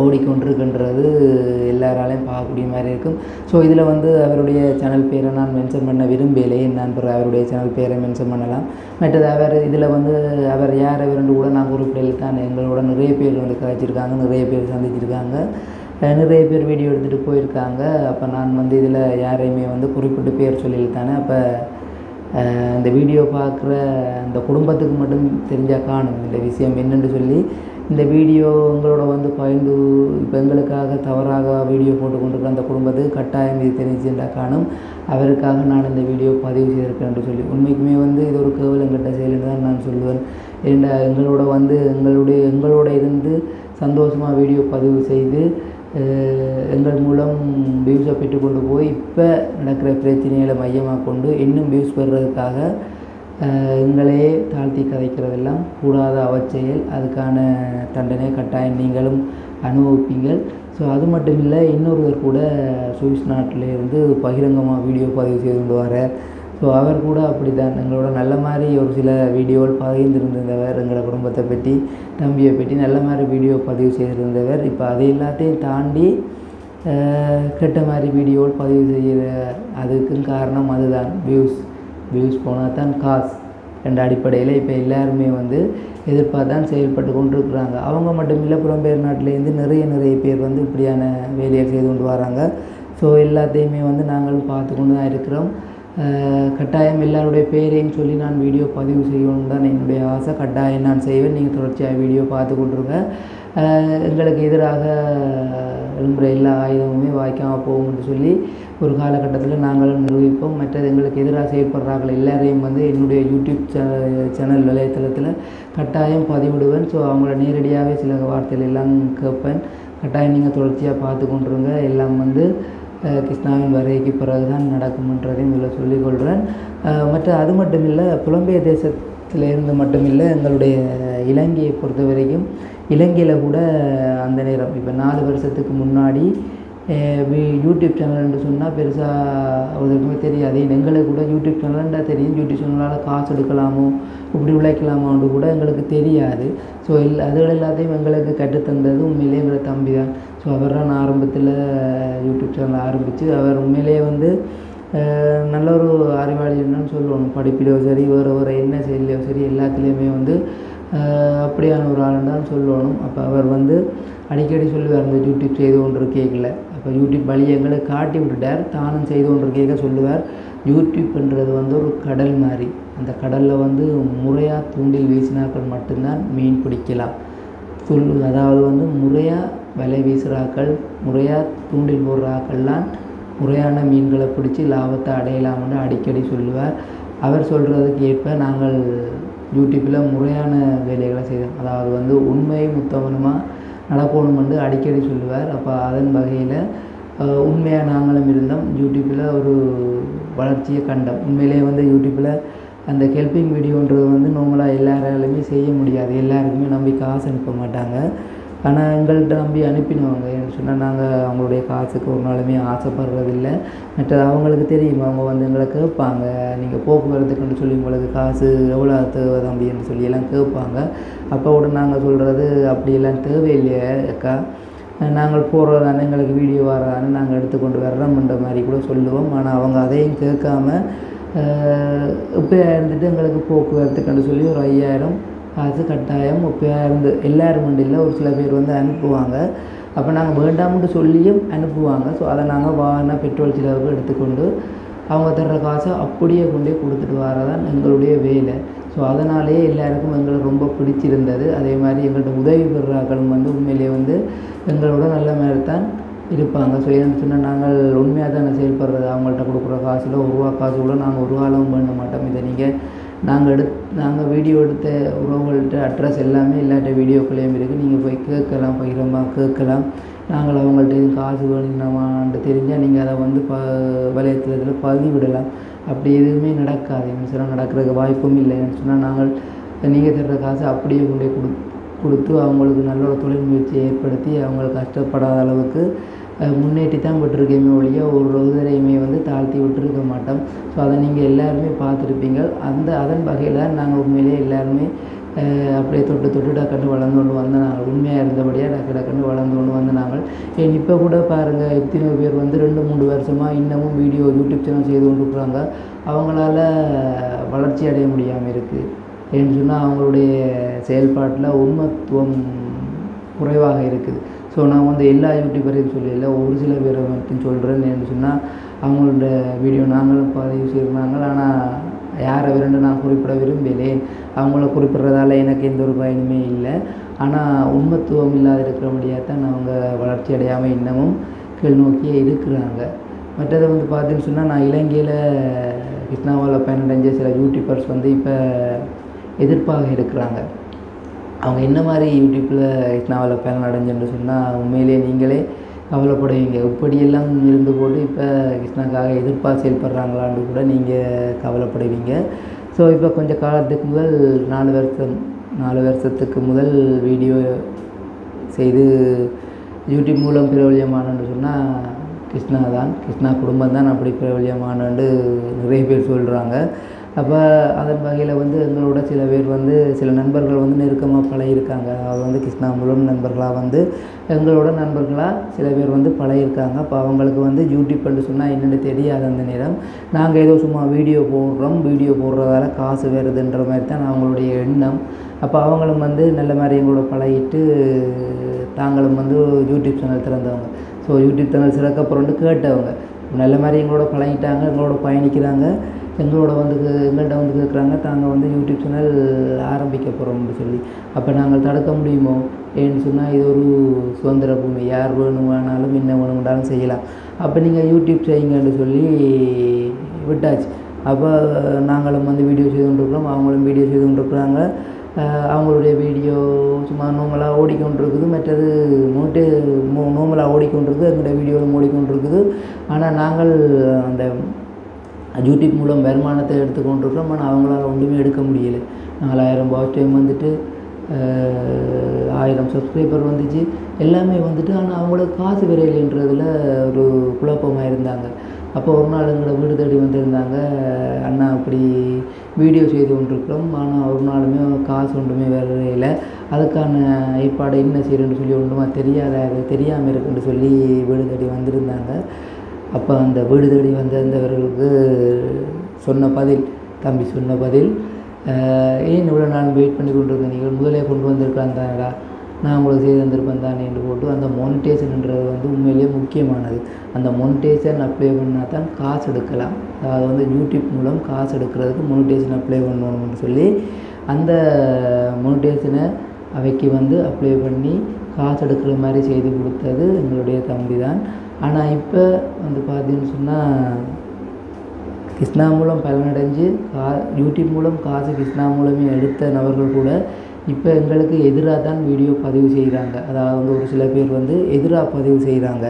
ஓடிக்கொண்டிருக்கின்றது எல்லாராலையும் பார்க்கக்கூடிய மாதிரி இருக்கும். ஸோ இதில் வந்து அவருடைய சேனல் பேரை நான் மென்ஷன் பண்ண விரும்பலே, நான் அவருடைய சேனல் பேரை மென்ஷன் பண்ணலாம். மற்றது அவர் இதில் வந்து அவர் யார் அவருன்னு கூட நான் குறிப்பிடல தான். எங்களோட நிறைய பேர் வந்து கதைச்சிருக்காங்க, நிறைய பேர் சந்திச்சிருக்காங்க, நிறைய பேர் வீடியோ எடுத்துகிட்டு போயிருக்காங்க. அப்போ நான் வந்து இதில் யாரையுமே வந்து குறிப்பிட்டு பேர் சொல்லியிருத்தானே. அப்போ இந்த வீடியோ பார்க்குற அந்த குடும்பத்துக்கு மட்டும் தெரிஞ்சால் காணும் இந்த விஷயம் என்னென்னு சொல்லி. இந்த வீடியோ உங்களோட வந்து பகிர்ந்து இப்போ எங்களுக்காக தவறாக வீடியோ போட்டு கொண்டிருக்கிற அந்த குடும்பத்துக்கு கட்டாயம் இது தெரிஞ்சுட்டா காணும். அவருக்காக நான் இந்த வீடியோ பதிவு செய்திருக்கேன் சொல்லி உண்மைக்குமே வந்து இது ஒரு கேவலங்கிட்ட செயல்னு தான் நான் சொல்லுவேன். ஏன்னா எங்களோட இருந்து சந்தோஷமாக வீடியோ பதிவு செய்து எங்கள் மூலம் வியூஸை பெற்றுக்கொண்டு போய் இப்போ நடக்கிற பிரச்சனைகளை மையமாக கொண்டு இன்னும் வியூஸ் பெறுறதுக்காக எங்களையே தாழ்த்தி கதைக்கிறதெல்லாம் கூடாத அவச்செயல். அதுக்கான தண்டனை கட்டாயம் நீங்களும் அனுபவிப்பீங்கள். ஸோ அது மட்டும் இல்லை, இன்னொருவர் கூட சுவிஸ் நாட்டிலேருந்து பகிரங்கமாக வீடியோ பதிவு செய்து கொண்டு வரார். ஸோ அவர் கூட அப்படி தான் எங்களோட நல்ல மாதிரி ஒரு சில வீடியோவில் பகிர்ந்திருந்தவர், எங்களோட குடும்பத்தை பற்றி தம்பியை பற்றி நல்ல மாதிரி வீடியோ பதிவு செய்திருந்தவர். இப்போ அதை எல்லாத்தையும் தாண்டி கெட்ட மாதிரி வீடியோவில் பதிவு செய்கிற அதுக்கும் காரணம் அதுதான். வியூஸ் போனால் தான் காசு. என்ற அடிப்படையில் இப்போ எல்லாருமே வந்து எதிர்பார்த்தான் செயல்பட்டு கொண்டிருக்கிறாங்க. அவங்க மட்டும் இல்லை, புலம்பெயர் நாட்டிலேருந்து நிறைய பேர் வந்து இப்படியான வேலையை செய்து கொண்டு வராங்க. ஸோ எல்லாத்தையுமே வந்து நாங்களும் பார்த்து கொண்டு தான் இருக்கிறோம். கட்டாயம் எல்லாருடைய பேரையும் சொல்லி நான் வீடியோ பதிவு செய்யணும் தான் என்னுடைய ஆசை. கட்டாயம் நான் செய்வேன். நீங்கள் தொடர்ச்சியாக வீடியோ பார்த்து கொண்டிருங்க. எங்களுக்கு எதிராக எழும்புகிற எல்லா ஆயுதமுமே வாய்க்காமல் போகும்னு சொல்லி ஒரு காலகட்டத்தில் நாங்களும் நிரூபிப்போம். மற்றது எங்களுக்கு எதிராக செயல்படுறார்கள் எல்லாரையும் வந்து என்னுடைய யூடியூப் சேனல் வலைத்தளத்தில் கட்டாயம் பதிவிடுவேன். ஸோ அவங்கள நேரடியாகவே சில வார்த்தைகள் எல்லாம் கேட்பேன். கட்டாயம் நீங்கள் தொடர்ச்சியாக பார்த்து கொண்டிருங்க. எல்லாம் வந்து கிருஷ்ணாவின் வருகைக்கு பிறகு தான் நடக்கும்ன்றதையும் இதில் சொல்லிக்கொள்கிறேன். மற்ற அது மட்டும் இல்லை, புலம்பெயர் தேசத்திலிருந்து மட்டும் இல்லை, எங்களுடைய இலங்கையை பொறுத்த வரைக்கும் இலங்கையில் கூட அந்த நேரம் இப்போ 4 வருஷத்துக்கு முன்னாடி யூடியூப் சேனல்னு சொன்னால் பெருசாக ஒருத்தருக்குமே தெரியாது. எங்களுக்கு கூட யூடியூப் சேனல்ன்றா தெரியும். யூடியூப் சேனலால் காசு எடுக்கலாமோ, இப்படி உழைக்கலாமான்னு கூட எங்களுக்கு தெரியாது. ஸோ அதுகள் எல்லாத்தையும் எங்களுக்கு கற்றுத்தந்தது உண்மையிலே எங்களை தம்பி தான். ஸோ அவர் தான் ஆரம்பத்தில் யூடியூப் சேனல் ஆரம்பித்து அவர் உண்மையிலே வந்து நல்ல ஒரு அறிவாளின்னு சொல்லணும். படிப்பிலோ சரி, வேறு என்ன செயலையோ சரி, எல்லாத்துலேயுமே வந்து அப்படியான ஒரு ஆளுன்னு தான் சொல்லணும். அப்போ அவர் வந்து அடிக்கடி சொல்லுவார், இந்த யூடியூப் செய்து கொண்டு கேட்கல. அப்போ யூடியூப் வழி எங்களை காட்டி விட்டுட்டார். தானும் செய்து கொண்டு கேட்க சொல்லுவார். யூடியூப்ன்றது வந்து ஒரு கடல் மாதிரி. அந்த கடலில் வந்து முறையாக தூண்டில் வீசினாக்கள் மட்டும்தான் மீன் பிடிக்கலாம். அதாவது வந்து முறையாக வலை வீசுகிறாக்கள், முறையாக தூண்டில் போடுறாக்கள்லாம் முறையான மீன்களை பிடிச்சி லாபத்தை அடையலாம்னு அடிக்கடி சொல்லுவார். அவர் சொல்கிறதுக்கு ஏற்ப நாங்கள் யூடியூப்பில் முறையான வேலைகளை செய்தோம். அதாவது வந்து உண்மையை முத்தமனமாக நடக்கணுமென்று அடிக்கடி சொல்லுவார். அப்போ அதன் வகையில் உண்மையாக நாங்களும் இருந்தோம். யூடியூப்பில் ஒரு வளர்ச்சியை கண்டோம். உண்மையிலே வந்து யூடியூப்பில் அந்த ஹெல்பிங் வீடியோன்றது வந்து நார்மலாக எல்லாராலுமே செய்ய முடியாது. எல்லாருக்குமே நம்பி காசு அனுப்ப மாட்டாங்க. ஆனால் எங்கள்கிட்ட நம்பி அனுப்பினவங்க ஏன்னு சொன்னால் நாங்கள் அவங்களுடைய காசுக்கு ஒரு நாளுமே ஆசைப்படுறதில்லை. மற்றது அவங்களுக்கு தெரியும். அவங்க வந்து எங்களை கேட்பாங்க, நீங்கள் போக்குவரத்துக்குன்னு சொல்லி உங்களுக்கு காசு எவ்வளோ தேவை தம்பின்னு சொல்லி எல்லாம் கேட்பாங்க. அப்போ கூட நாங்கள் சொல்கிறது அப்படியெல்லாம் தேவையில்லையே அக்கா, நாங்கள் போகிறதானே, எங்களுக்கு வீடியோ வர்றதானே, நாங்கள் எடுத்துக்கொண்டு வர்றோம்ன்ற மாதிரி கூட சொல்லுவோம். ஆனால் அவங்க அதையும் கேட்காம இப்போ இருந்துட்டு எங்களுக்கு போக்குவரத்துக்குன்னு சொல்லி ஒரு 5000 காசு கட்டாயம் இப்போ இருந்து எல்லாரும் மண்டியில் ஒரு சில பேர் வந்து அனுப்புவாங்க. அப்போ நாங்கள் வேண்டாம்னு சொல்லியும் அனுப்புவாங்க. ஸோ அதை நாங்கள் வாங்கினா பெட்ரோல் செலவுக்கு எடுத்துக்கொண்டு அவங்க தர்ற காசை அப்படியே கொண்டே கொடுத்துட்டு வரதான் எங்களுடைய வேலை. ஸோ அதனாலேயே எல்லாருக்கும் எங்களை ரொம்ப பிடிச்சிருந்தது. அதே மாதிரி எங்கள்கிட்ட உதவி பெறுறாக்களும் வந்து உண்மையிலே வந்து எங்களோட நல்ல மாதிரி தான் இருப்பாங்க. ஸோ ஏன்னு சொன்னால் நாங்கள் உண்மையாக தான் செயல்படுறது. அவங்கள்ட்ட கொடுக்குற காசில் ₹1 காசு கூட நாங்கள் ஒரு காலம் பண்ண மாட்டோம். இதை நீங்கள் நாங்கள் வீடியோ எடுத்த உறவுகள்கிட்ட அட்ரஸ் எல்லாமே எல்லாட்ட வீடியோக்களையும் இருக்குது. நீங்கள் போய் கேட்கலாம், பகிரமாக கேட்கலாம். நாங்கள் அவங்கள்ட்ட எதுவும் காசு வேணுமான்னு தெரிஞ்சால் நீங்கள் அதை வந்து வலைத்தளத்தில் பதிவிடலாம். அப்படி எதுவுமே நடக்காது. என்ன சொன்னால் நடக்கிறதுக்கு வாய்ப்பும் இல்லை. என்ன சொன்னால் நாங்கள் நீங்கள் தர்ற காசு அப்படியே கொண்டே கொடுத்து அவங்களுக்கு நல்ல ஒரு தொழில் முயற்சியை ஏற்படுத்தி அவங்களுக்கு கஷ்டப்படாத அளவுக்கு முன்னேற்றி தான் விட்டுருக்கேமே ஒழிய ஒரு ரோதரையுமே வந்து தாழ்த்தி விட்டுருக்க மாட்டோம். ஸோ அதை நீங்கள் எல்லாருமே பார்த்துருப்பீங்க. அதன் வகையில் தான் நாங்கள் உண்மையிலே எல்லாருமே அப்படியே தொட்டு டக்குன்னு வளர்ந்து கொண்டு வந்து நாங்கள் உண்மையாக இருந்தபடியாக டக்குன்னு வளர்ந்து கொண்டு வந்து நாங்கள் இப்போ கூட பாருங்கள், எத்தனை பேர் வந்து 2-3 வருஷமாக இன்னமும் வீடியோ யூடியூப் சேனல் செய்து கொண்டு இருக்கிறாங்க. அவங்களால வளர்ச்சி அடைய முடியாமல் இருக்குது. ஏன்னு சொன்னால் அவங்களுடைய செயல்பாட்டில் உண்மைத்துவம் குறைவாக இருக்குது. ஸோ நான் வந்து எல்லா யூடியூபரையும் சொல்லல, ஒரு சில பேரை மட்டும் சொல்கிறேன். ஏன்னு சொன்னால் அவங்களோட வீடியோ நாங்களும் பதிவு செய்கிறாங்க. ஆனால் யாரை விருண்டு நான் குறிப்பிட விரும்பலேன். அவங்கள குறிப்பிட்றதால எனக்கு எந்த ஒரு பயனுமே இல்லை. ஆனால் உண்மைத்துவம் இல்லாத இருக்கிறபடியாக தான் அவங்க வளர்ச்சி அடையாமல் இன்னமும் கீழ் நோக்கியே இருக்கிறாங்க. மற்றதை வந்து பார்த்தீங்கன்னு சொன்னால் நான் இலங்கையில் கிருஷ்ணாவால் பயனடைஞ்ச சில யூடியூபர்ஸ் வந்து இப்போ எதிர்ப்பாக இருக்கிறாங்க. அவங்க என்ன மாதிரி யூடியூப்பில் கிருஷ்ணாவால் பயனடைஞ்சுன்னு சொன்னால் உண்மையிலே நீங்களே கவலைப்படுவீங்க. இப்படியெல்லாம் இருந்து போட்டு இப்போ கிருஷ்ணாக்காக எதிர்ப்பாக செயல்படுறாங்களான்னு கூட நீங்கள் கவலைப்படுவீங்க. ஸோ இப்போ கொஞ்சம் காலத்துக்கு முதல் 4 வருஷத்துக்கு முதல் வீடியோ செய்து யூடியூப் மூலம் பிரபல்யமானன்னு சொன்னால் கிருஷ்ணா குடும்பம் தான் அப்படி பிரபல்யமானன்னு நிறைய பேர் சொல்கிறாங்க. அப்போ அதன் வகையில் வந்து எங்களோட சில பேர் வந்து சில நண்பர்கள் வந்து நெருக்கமாக பழகியிருக்காங்க. அதாவது வந்து கிருஷ்ணா மூலம் நண்பர்களாக வந்து எங்களோட நண்பர்களாக சில பேர் வந்து பழகியிருக்காங்க. அப்போ அவங்களுக்கு வந்து யூடியூப்னு சொன்னால் என்னென்னு தெரியாது. அந்த நேரம் நாங்கள் ஏதோ சும்மா வீடியோ போடுறதால காசு வருதுன்ற மாதிரி தான் அவங்களுடைய எண்ணம். அப்போ அவங்களும் வந்து நல்ல மாதிரி எங்களோட பழகிட்டு தாங்களும் வந்து யூடியூப் சேனல் திறந்தவங்க. ஸோ யூடியூப் சேனல் சிறக்கப்புறம்னு கேட்டவங்க நல்ல மாதிரி எங்களோட பழகிட்டாங்க, எங்களோட பயணிக்கிறாங்க. எங்கள்கிட்ட வந்து கேட்குறாங்க தாங்கள் வந்து யூடியூப் சேனல் ஆரம்பிக்க போகிறோம்னு சொல்லி. அப்போ நாங்கள் தடுக்க முடியுமோ? ஏன்னு சொன்னால் இது ஒரு சுதந்திர பூமி, யார் வேணுமானாலும் என்ன வேணுமென்றாலும் செய்யலாம். அப்போ நீங்கள் யூடியூப் செய்யுங்கன்னு சொல்லி விட்டாச்சு. அப்போ நாங்களும் வந்து வீடியோ செய்து கொண்டிருக்கிறோம், அவங்களும் வீடியோ செய்து கொண்டிருக்கிறாங்க. அவங்களுடைய வீடியோ சும்மா நார்மலாக ஓடிக்கொண்டிருக்குது, மற்றது நார்மலாக ஓடிக்கொண்டிருக்குது, எங்களுடைய வீடியோவும் ஓடிக்கொண்டிருக்குது. ஆனால் நாங்கள் அந்த யூடியூப் மூலம் வருமானத்தை எடுத்துக்கொண்டிருக்கிறோம். ஆனால் அவங்களால ஒன்றுமே எடுக்க முடியலை. 4000 வாட்ச் டைம் வந்துட்டு, 1000 சப்ஸ்கிரைபர் வந்துச்சு, எல்லாமே வந்துட்டு. ஆனால் அவங்களுக்கு காசு விரையில்ன்றதில் ஒரு குழப்பமாக இருந்தாங்க. அப்போ ஒரு நாள் எங்களோட வீடு தேடி வந்திருந்தாங்க. அண்ணா அப்படி வீடியோ செய்து கொண்டிருக்கிறோம், ஆனால் ஒரு நாளுமே காசு ஒன்றுமே வரையில, அதுக்கான ஏற்பாடு என்ன செய்யணுன்னு சொல்லி ஒன்றுமா தெரியாமல் இருக்குன்னு சொல்லி வீடு தேடி வந்திருந்தாங்க. அப்போ அந்த வீடு தேடி வந்திருந்தவர்களுக்கு தம்பி சொன்ன பதில், ஏன் இவ்வளோ நாள் வெயிட் பண்ணி கொண்டு இருந்தேன், நீங்கள் முதலே கொண்டு வந்திருக்கலாம் தானடா, நான் உங்களுக்கு செய்து தந்திருப்பேன் தானே என்று போட்டு. அந்த மோனிட்டேஷன்ன்றது வந்து உண்மையிலேயே முக்கியமானது. அந்த மோனிட்டேஷன் அப்ளை பண்ணால் தான் காசு எடுக்கலாம். அதாவது வந்து யூடியூப் மூலம் காசு எடுக்கிறதுக்கு மோனிட்டேஷன் அப்ளை பண்ணணும்னு சொல்லி அந்த மோனிட்டேஷனை அவைக்கு வந்து அப்ளை பண்ணி காசு எடுக்கிற மாதிரி செய்து கொடுத்தது எங்களுடைய தம்பி தான். ஆனால் இப்போ வந்து பார்த்தீங்கன்னு சொன்னால் கிருஷ்ணா மூலம் பலனடைஞ்சு யூடியூப் மூலம் காசு கிருஷ்ணா மூலமே எடுத்த நபர்கள் கூட இப்போ எங்களுக்கு எதிராக தான் வீடியோ பதிவு செய்கிறாங்க. அதாவது வந்து ஒரு சில பேர் வந்து எதிராக பதிவு செய்கிறாங்க.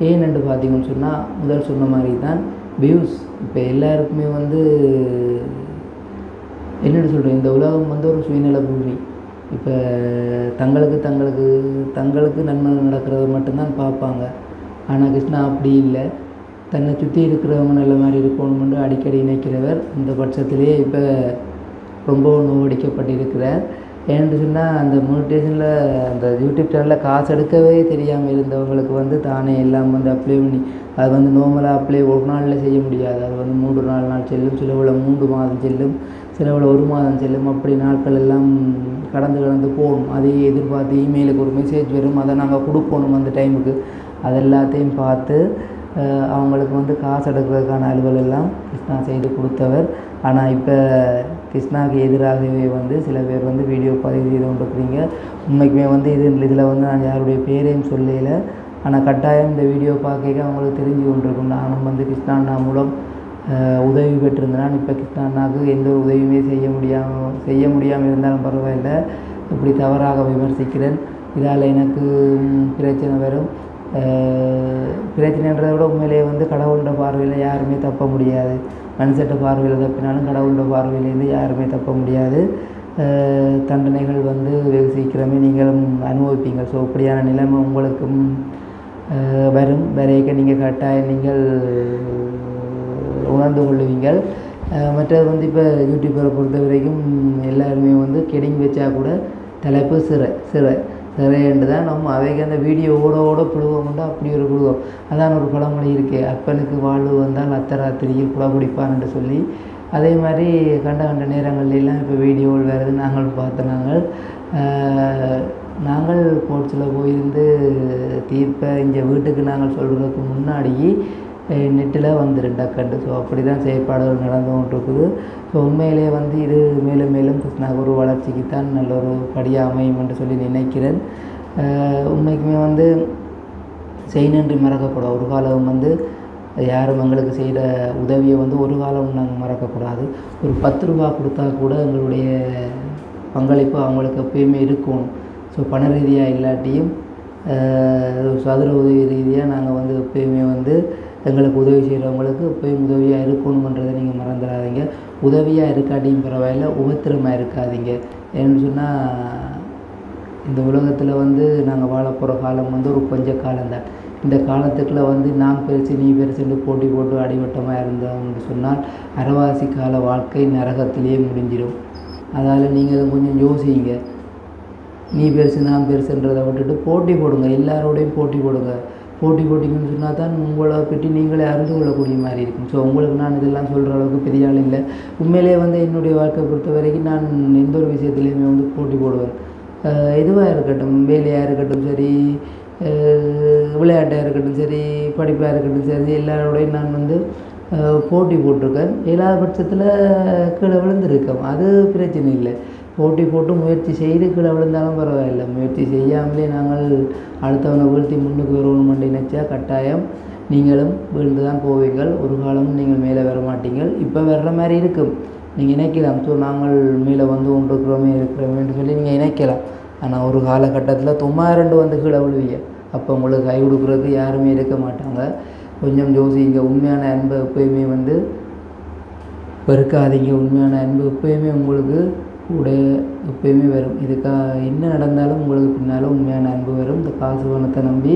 ஏனென்று பார்த்தீங்கன்னு சொன்னால் முதல் சொன்ன மாதிரி தான் வியூஸ். இப்போ எல்லாருக்குமே வந்து என்னென்னு சொல்கிறேன், இந்த உலகம் வந்து ஒரு சுயநல பூமி. இப்போ தங்களுக்கு நன்மை நடக்கிறது மட்டும்தான் பார்ப்பாங்க. ஆனால் கிருஷ்ணா அப்படி இல்லை, தன்னை சுற்றி இருக்கிறவங்க நல்ல மாதிரி இருக்கணும்னு அடிக்கடி நினைக்கிறவர். இந்த பட்சத்திலே இப்போ ரொம்ப நோவடிக்கப்பட்டிருக்கிறார். ஏன்னு சொன்னால் அந்த மோனிட்டேஷனில் அந்த யூடியூப் சேனலில் காசு எடுக்கவே தெரியாமல் இருந்தவங்களுக்கு வந்து தானே எல்லாம் வந்து அப்ளை பண்ணி, அது வந்து நார்மலாக அப்ளை ஒரு நாளில் செய்ய முடியாது. அது வந்து 3-4 நாள் செல்லும், சிலவில் 3 மாதம் செல்லும், சிலவில் 1 மாதம் செல்லும். அப்படி நாட்கள் எல்லாம் கடந்து போகணும். அதையே எதிர்பார்த்து இமெயிலுக்கு ஒரு மெசேஜ் வரும், அதை நாங்கள் கொடுக்கணும் அந்த டைமுக்கு. அது எல்லாத்தையும் பார்த்து அவங்களுக்கு வந்து காசு எடுக்கிறதுக்கான அலுவல் எல்லாம் கிருஷ்ணா செய்து கொடுத்தவர். ஆனால் இப்போ கிருஷ்ணாவுக்கு எதிராகவே வந்து சில பேர் வந்து வீடியோ பதிவு செய்து கொண்டிருக்கிறீங்க. உண்மைக்குமே வந்து இதில் வந்து நான் யாருடைய பேரையும் சொல்லலை. ஆனால் கட்டாயம் இந்த வீடியோ பார்க்க அவங்களுக்கு தெரிஞ்சு கொண்டிருக்கும். நானும் வந்து கிருஷ்ணா அண்ணா மூலம் உதவி பெற்றிருந்தேன். இப்போ கிருஷ்ணா அண்ணாவுக்கு எந்த ஒரு உதவியுமே செய்ய முடியாமல் இருந்தாலும் பரவாயில்லை, இப்படி தவறாக விமர்சிக்கிறேன், இதால் எனக்கு பிரச்சனை வரும். பிரச்சனைன்றதை விட உண்மையிலேயே வந்து கடவுளோட பார்வையில் யாருமே தப்ப முடியாது. மனுஷட்ட பார்வையில் தப்பினாலும் கடவுளோட பார்வையிலேருந்து யாருமே தப்ப முடியாது. தண்டனைகள் வந்து வெகு சீக்கிரமே நீங்களும் அனுபவிப்பீங்க. ஸோ இப்படியான நிலைமை உங்களுக்கும் வரும். வரைக்க நீங்கள் கட்டாயம் நீங்கள் உணர்ந்து கொள்ளுவீங்கள். மற்றது வந்து இப்போ யூடியூப்பரை பொறுத்த வரைக்கும் எல்லாருமே வந்து கெடிங் வச்சா கூட தலைப்பு சிறைண்டு தான் நம்ம அவைக்கு அந்த வீடியோ ஓட புழுவோம் உண்டு. அப்படி ஒரு புழுவோம். அதான் ஒரு பழமொழி இருக்குது, அப்பனுக்கு வாழ்வு வந்தால் அத்தராத்திரியில் குடா குடிப்பான்னு சொல்லி. அதே மாதிரி கண்ட நேரங்கள்லாம் இப்போ வீடியோவில் வருது. நாங்கள் பார்த்த நாங்கள் கோர்ட்ஸில் போயிருந்து தீர்ப்பை இங்கே வீட்டுக்கு நாங்கள் சொல்கிறதுக்கு முன்னாடி நெட்டில் வந்துடும் டக்கண்டு. ஸோ அப்படி தான் செயற்பாடுகள் நடந்து கொண்டிருக்குது. ஸோ உண்மையிலே வந்து இது மேலும் மேலும் கிருஷ்ணாவுக்கு ஒரு வளர்ச்சிக்குத்தான் நல்ல ஒரு படியாக அமையும் என்று சொல்லி நினைக்கிறேன். உண்மைக்குமே வந்து செய்நன்றி மறக்கக்கூடாது. ஒரு காலம் வந்து யாரும் எங்களுக்கு செய்கிற உதவியை வந்து ஒரு காலம் நாங்கள் மறக்கக்கூடாது. ஒரு 10 ரூபா கொடுத்தா கூட எங்களுடைய பங்களிப்பு அவங்களுக்கு எப்பயுமே இருக்கணும். ஸோ பண ரீதியாக இல்லாட்டியும் சதுர உதவி ரீதியாக நாங்கள் வந்து எப்பயுமே வந்து எங்களுக்கு உதவி செய்கிறவங்களுக்கு எப்பயும் உதவியாக இருக்கணுன்றதை நீங்கள் மறந்துடாதீங்க. உதவியாக இருக்காட்டியும் பரவாயில்ல, உபத்திரமாக இருக்காதீங்க. ஏன்னு சொன்னால் இந்த உலகத்தில் வந்து நாங்கள் வாழ போகிற காலம் வந்து ஒரு கொஞ்ச காலம்தான். இந்த காலத்துக்குள்ள வந்து நான் பெருசு நீ பெருசுன்னு போட்டி போட்டு அடிவட்டமாக இருந்தோம்னு சொன்னால் அரைவாசி கால வாழ்க்கை நரகத்திலேயே முடிஞ்சிடும். அதால் நீங்கள் கொஞ்சம் யோசிங்க. நீ பெருசு நான் பெருசுன்றதை விட்டுட்டு போட்டி போடுங்க, எல்லாரோடையும் போட்டி போடுங்க. போட்டி போட்டிங்கன்னு சொன்னால் தான் உங்களை பற்றி நீங்களே அறிந்து கொள்ளக்கூடிய மாதிரி இருக்கும். ஸோ உங்களுக்கு நான் இதெல்லாம் சொல்கிற அளவுக்கு பெரிய ஆள் இல்லை. உண்மையிலேயே வந்து என்னுடைய வாழ்க்கை பொறுத்த வரைக்கும் நான் எந்த ஒரு விஷயத்துலையுமே வந்து போட்டி போடுவேன். எதுவாக இருக்கட்டும், வேலையாக இருக்கட்டும் சரி, விளையாட்டாக இருக்கட்டும் சரி, படிப்பாக இருக்கட்டும் சரி, எல்லாரோடையும் நான் வந்து போட்டி போட்டிருக்கேன். இல்லாத பட்சத்தில் கீழே விழுந்திருக்கேன், அது பிரச்சனை இல்லை. போட்டி போட்டு முயற்சி செய்து கீழே விழுந்தாலும் பரவாயில்லை. முயற்சி செய்யாமலே நாங்கள் அடுத்தவனை வீழ்த்தி முன்னுக்கு வருவோம் நினைச்சா கட்டாயம் நீங்களும் விழுந்து தான் போவீங்கள். ஒரு காலமும் நீங்கள் மேலே வர மாட்டீங்கள். இப்போ வர்ற மாதிரி இருக்கும், நீங்கள் நினைக்கலாம். ஸோ நாங்கள் மேலே வந்து இருக்கிறோமேன்னு சொல்லி நீங்கள் நினைக்கலாம். ஆனால் ஒரு காலகட்டத்தில் 92 வந்து கீழே விழுவீங்க. அப்போ உங்களுக்கு கை கொடுக்குறதுக்கு யாருமே இருக்க மாட்டாங்க. கொஞ்சம் யோசிங்க. உண்மையான அன்பை எப்போயுமே வந்து வெறுக்காதீங்க. உண்மையான அன்பு எப்போயுமே உங்களுக்கு கூட எப்போயுமே வரும். இதுக்காக என்ன நடந்தாலும் உங்களுக்கு பின்னால் உண்மையான அன்பு வரும். இந்த காசு பணத்தை நம்பி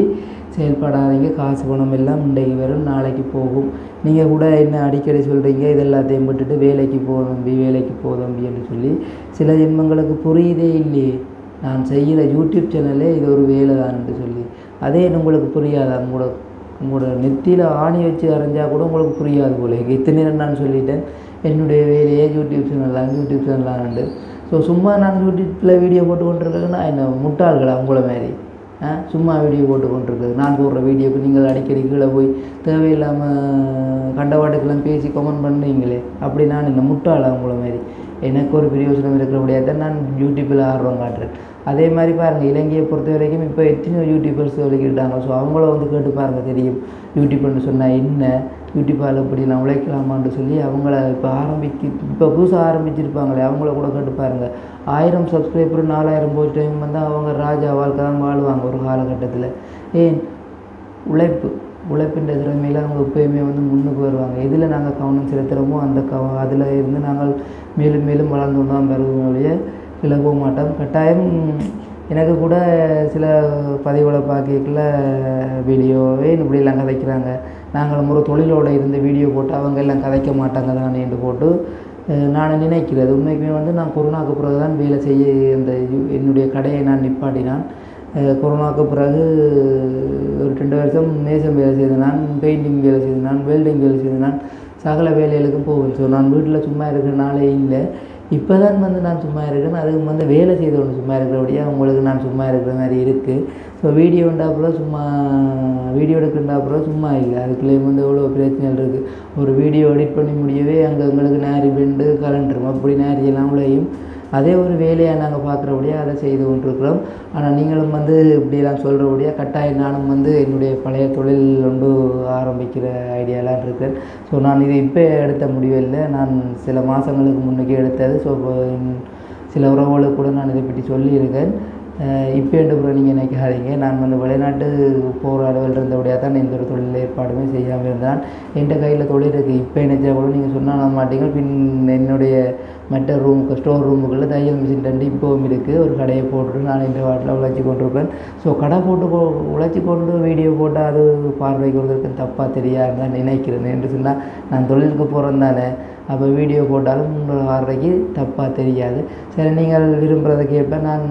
செயல்படாதீங்க. காசு பணம் எல்லாம் இன்றைக்கு வரும், நாளைக்கு போகும். நீங்கள் கூட என்ன அடிக்கடி சொல்கிறீங்க, இது எல்லாத்தையும் விட்டுட்டு வேலைக்கு தம்பி வேலைக்கு தம்பின்னு சொல்லி. சில ஜென்மங்களுக்கு புரியுதே இல்லையே, நான் செய்கிற யூடியூப் சேனலே இது ஒரு வேலை தான்ட்டு சொல்லி. அதே உங்களுக்கு புரியாதா? உங்களோட நெத்தியில் ஆணி வச்சு அரைஞ்சால் கூட உங்களுக்கு புரியாது போல. இத்தனை நேரம் நான் சொல்லிட்டேன் என்னுடைய வேலையே யூடியூப் சேனலான்ட்டு. ஸோ சும்மா நான் யூடியூப்பில் வீடியோ போட்டு கொண்டிருக்கேன்னா என்ன முட்டாள்களா உங்களை மாதிரி? சும்மா வீடியோ போட்டு கொண்டிருக்குது. நான் போடுற வீடியோக்கு நீங்கள் அடிக்கடி கீழே போய் தேவையில்லாமல் கண்டவாட்டுக்கெல்லாம் பேசி கமெண்ட் பண்ணுறீங்களே, அப்படி நான் என்ன முட்டாளா உங்களை மாதிரி? எனக்கு ஒரு பிரயோஜனம் இருக்கிறபடியாக தான் நான் யூடியூப்பில் ஆர்வம் காட்டுறேன். அதே மாதிரி பாருங்கள், இலங்கையை பொறுத்த வரைக்கும் இப்போ எத்தனையோ யூடியூபர்ஸ் விளக்கிட்டாங்க. ஸோ அவங்கள வந்து கேட்டு பாருங்கள், தெரியும் யூடியூப்னு சொன்னால் என்ன, யூடியூப்பால் இப்படி நான் உழைக்கலாமான்னு சொல்லி அவங்கள இப்போ புதுசாக ஆரம்பிச்சிருப்பாங்களே அவங்கள கூட கேட்டு பாருங்கள். 1000 சப்ஸ்கிரைபர் 4000 போஸ்ட் டைம் வந்து அவங்க ராஜா வாழ்க்கை தான் வாழ்வாங்க ஒரு காலகட்டத்தில். ஏன் உழைப்பின்ற திறமையில் அவங்க எப்போயுமே வந்து முன்னுக்கு வருவாங்க. எதில் நாங்கள் கவனம் செலுத்துகிறோமோ அந்த அதில் இருந்து நாங்கள் மேலும் மேலும் வளர்ந்து தான் பெறுவோடைய கீழே போக மாட்டோம். கட்டாயம் எனக்கு கூட சில பதிவுகளை பார்க்கல வீடியோவே இப்படியெல்லாம் கதைக்கிறாங்க. நாங்கள் ஒரு தொழிலோடு இருந்து வீடியோ போட்டு அவங்க எல்லாம் கதைக்க மாட்டாங்க தான் என்று போட்டு நான் நினைக்கிறது. உண்மைக்குமே வந்து நான் கொரோனாவுக்கு பிறகு தான் வேலை செய்ய இந்த என்னுடைய கடையை நான் நிப்பாட்டினான். கொரோனாவுக்கு பிறகு ஒரு 2 வருஷம் மேசம் வேலை செய்தேன், நான் பெயிண்டிங் வேலை செய்தேன், நான் வெல்டிங் வேலை செய்தேன், நான் சகல வேலைகளுக்கும் போவேன். ஸோ நான் வீட்டில் சும்மா இருக்கிறனாலே இல்லை. இப்போ தான் வந்து நான் சும்மா இருக்கேன். அதுக்கு வந்து வேலை செய்தவங்க சும்மா இருக்கிறபடியாக அவங்களுக்கு நான் சும்மா இருக்கிற மாதிரி இருக்குது. ஸோ வீடியோ எடுக்கின்றாப்புறம் சும்மா இல்லை. அதுக்குள்ளேயும் வந்து எவ்வளோ பிரச்சனைகள் இருக்குது. ஒரு வீடியோ எடிட் பண்ணி முடியவே அங்கே எங்களுக்கு நேரி பெண்டு கலண்டரும் அப்படி நேரியெல்லாம் உள்ளேயும் அதே ஒரு வேலையாக நாங்கள் பார்க்குறபடியாக அதை செய்து கொண்டிருக்கிறோம். ஆனால் நீங்களும் வந்து இப்படியெல்லாம் சொல்கிறபடியாக கட்டாயம் நானும் வந்து என்னுடைய பழைய தொழில் ஒன்று ஆரம்பிக்கிற ஐடியாலாம் இருக்கேன். ஸோ நான் இது இப்போ எடுத்த முடிவில்லை, நான் சில மாதங்களுக்கு முன்னுக்கே எடுத்தது. ஸோ சில உறவுகளுக்கு கூட நான் இதை பற்றி சொல்லியிருக்கேன். இப்போ என்று நீங்கள் நினைக்காதீங்க, நான் வந்து வெளிநாட்டு போகிற அளவில் இருந்தபடியாக தான் எந்த ஒரு தொழில் ஏற்பாடுமே செய்யாமல் இருந்தான். என்கிட்ட கையில் தொழில் இருக்குது. இப்போ நினச்சா கூட நீங்கள் சொன்னால் மாட்டீங்க. பின் என்னுடைய மற்ற ஸ்டோர் ரூமுகளில் தையல் மிஷின் 2 இப்போவும் இருக்குது. ஒரு கடையை போட்டுட்டு நான் இந்த வாட்டில் உழைச்சி கொண்டிருப்பேன். ஸோ கடை போட்டு உழைச்சி கொண்டு வீடியோ போட்டால் அது பார்வைக்கு ஒருத்தருக்கு தப்பாக தெரியாது தான் நினைக்கிறேன். என்று சொன்னால் நான் தொழிலுக்கு போகிறேன் தானே, அப்போ வீடியோ போட்டாலும் உங்களோட பார்வைக்கு தப்பாக தெரியாது. சரி, நீங்கள் விரும்புகிறதுக்கு ஏற்ப நான்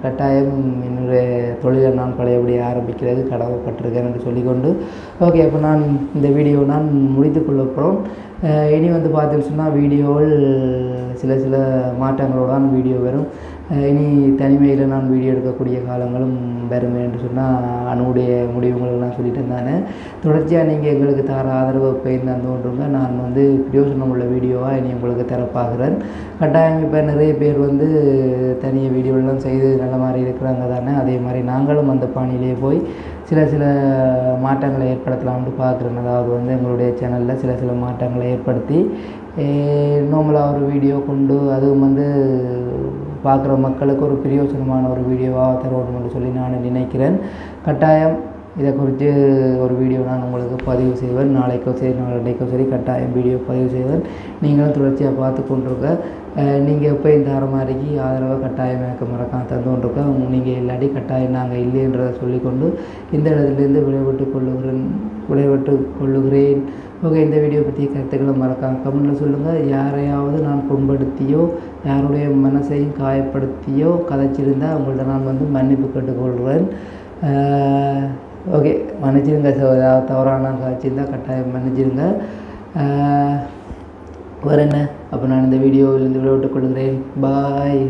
கட்டாயம் என்னுடைய தொழிலை நான் பழையபடி ஆரம்பிக்கிறது கடமைப்பட்டிருக்கேன் என்று சொல்லிக்கொண்டு ஓகே, அப்போ நான் இந்த வீடியோ நான் முடித்து கொள்ள போகிறோம். இனி வந்து பார்த்துட்டு சொன்னால் வீடியோவில் சில மாற்றங்களோடு தான் வீடியோ வரும். இனி தனிமையில் நான் வீடியோ எடுக்கக்கூடிய காலங்களும் வருமே என்று சொன்னால் அனுடைய முடிவுங்களுக்கு நான் சொல்லிட்டு இருந்தானே. தொடர்ச்சியாக நீங்கள் எங்களுக்கு தர ஆதரவு பயிர்ந்து தந்துകൊണ്ടുங்க. நான் வந்து பிரயோஜனம் உள்ள வீடியோவாக இனி உங்களுக்கு தரப்பாகிறேன். கட்டாயம் இப்போ நிறைய பேர் வந்து தனியாக வீடியோலாம் செய்து நல்ல மாதிரி இருக்கிறாங்க தானே. அதே மாதிரி நாங்களும் அந்த பாணியிலே போய் சில மாற்றங்களை ஏற்படுத்தலாம்னு பார்க்குறேன். அதாவது வந்து எங்களுடைய சேனலில் சில மாற்றங்களை ஏற்படுத்தி நார்மலாக ஒரு வீடியோ கொண்டு அதுவும் வந்து பார்க்குற மக்களுக்கு ஒரு பிரயோஜனமான ஒரு வீடியோவாக தருவோம்னு சொல்லி நான் நினைக்கிறேன். கட்டாயம் இதை குறித்து ஒரு வீடியோ நான் உங்களுக்கு பதிவு செய்வேன். நாளைக்கோ சரி நாளைக்கோ சரி கட்டாயம் வீடியோ பதிவு செய்வேன். நீங்களும் தொடர்ச்சியாக பார்த்து கொண்டிருக்க நீங்கள் எப்போ இந்த மாதிரிக்கு ஆதரவை கட்டாயம் எனக்கு மறக்காம தந்து கொண்டிருக்க. நீங்கள் இல்லாட்டி கட்டாயம் நாங்கள் இல்லைன்றதை சொல்லிக்கொண்டு இந்த இடத்துலேருந்து விடைபெற்று கொள்ளுகிறேன். ஓகே, இந்த வீடியோ பற்றிய கருத்துக்களை மறக்காம கமெண்ட்டில் சொல்லுங்கள். யாரையாவது நான் புண்படுத்தியோ யாருடைய மனசையும் காயப்படுத்தியோ கதைச்சிருந்தால் அவங்கள்ட்ட நான் வந்து மன்னிப்பு கேட்டுக்கொள்கிறேன். ஓகே, மன்னிச்சிருங்க. தவறான காய்ச்சிருந்தால் கட்டாயம் மன்னிச்சிருங்க. வேறு என்ன, அப்போ நான் இந்த வீடியோவிலிருந்து விடைபெற்றுக் கொள்கிறேன். பாய்.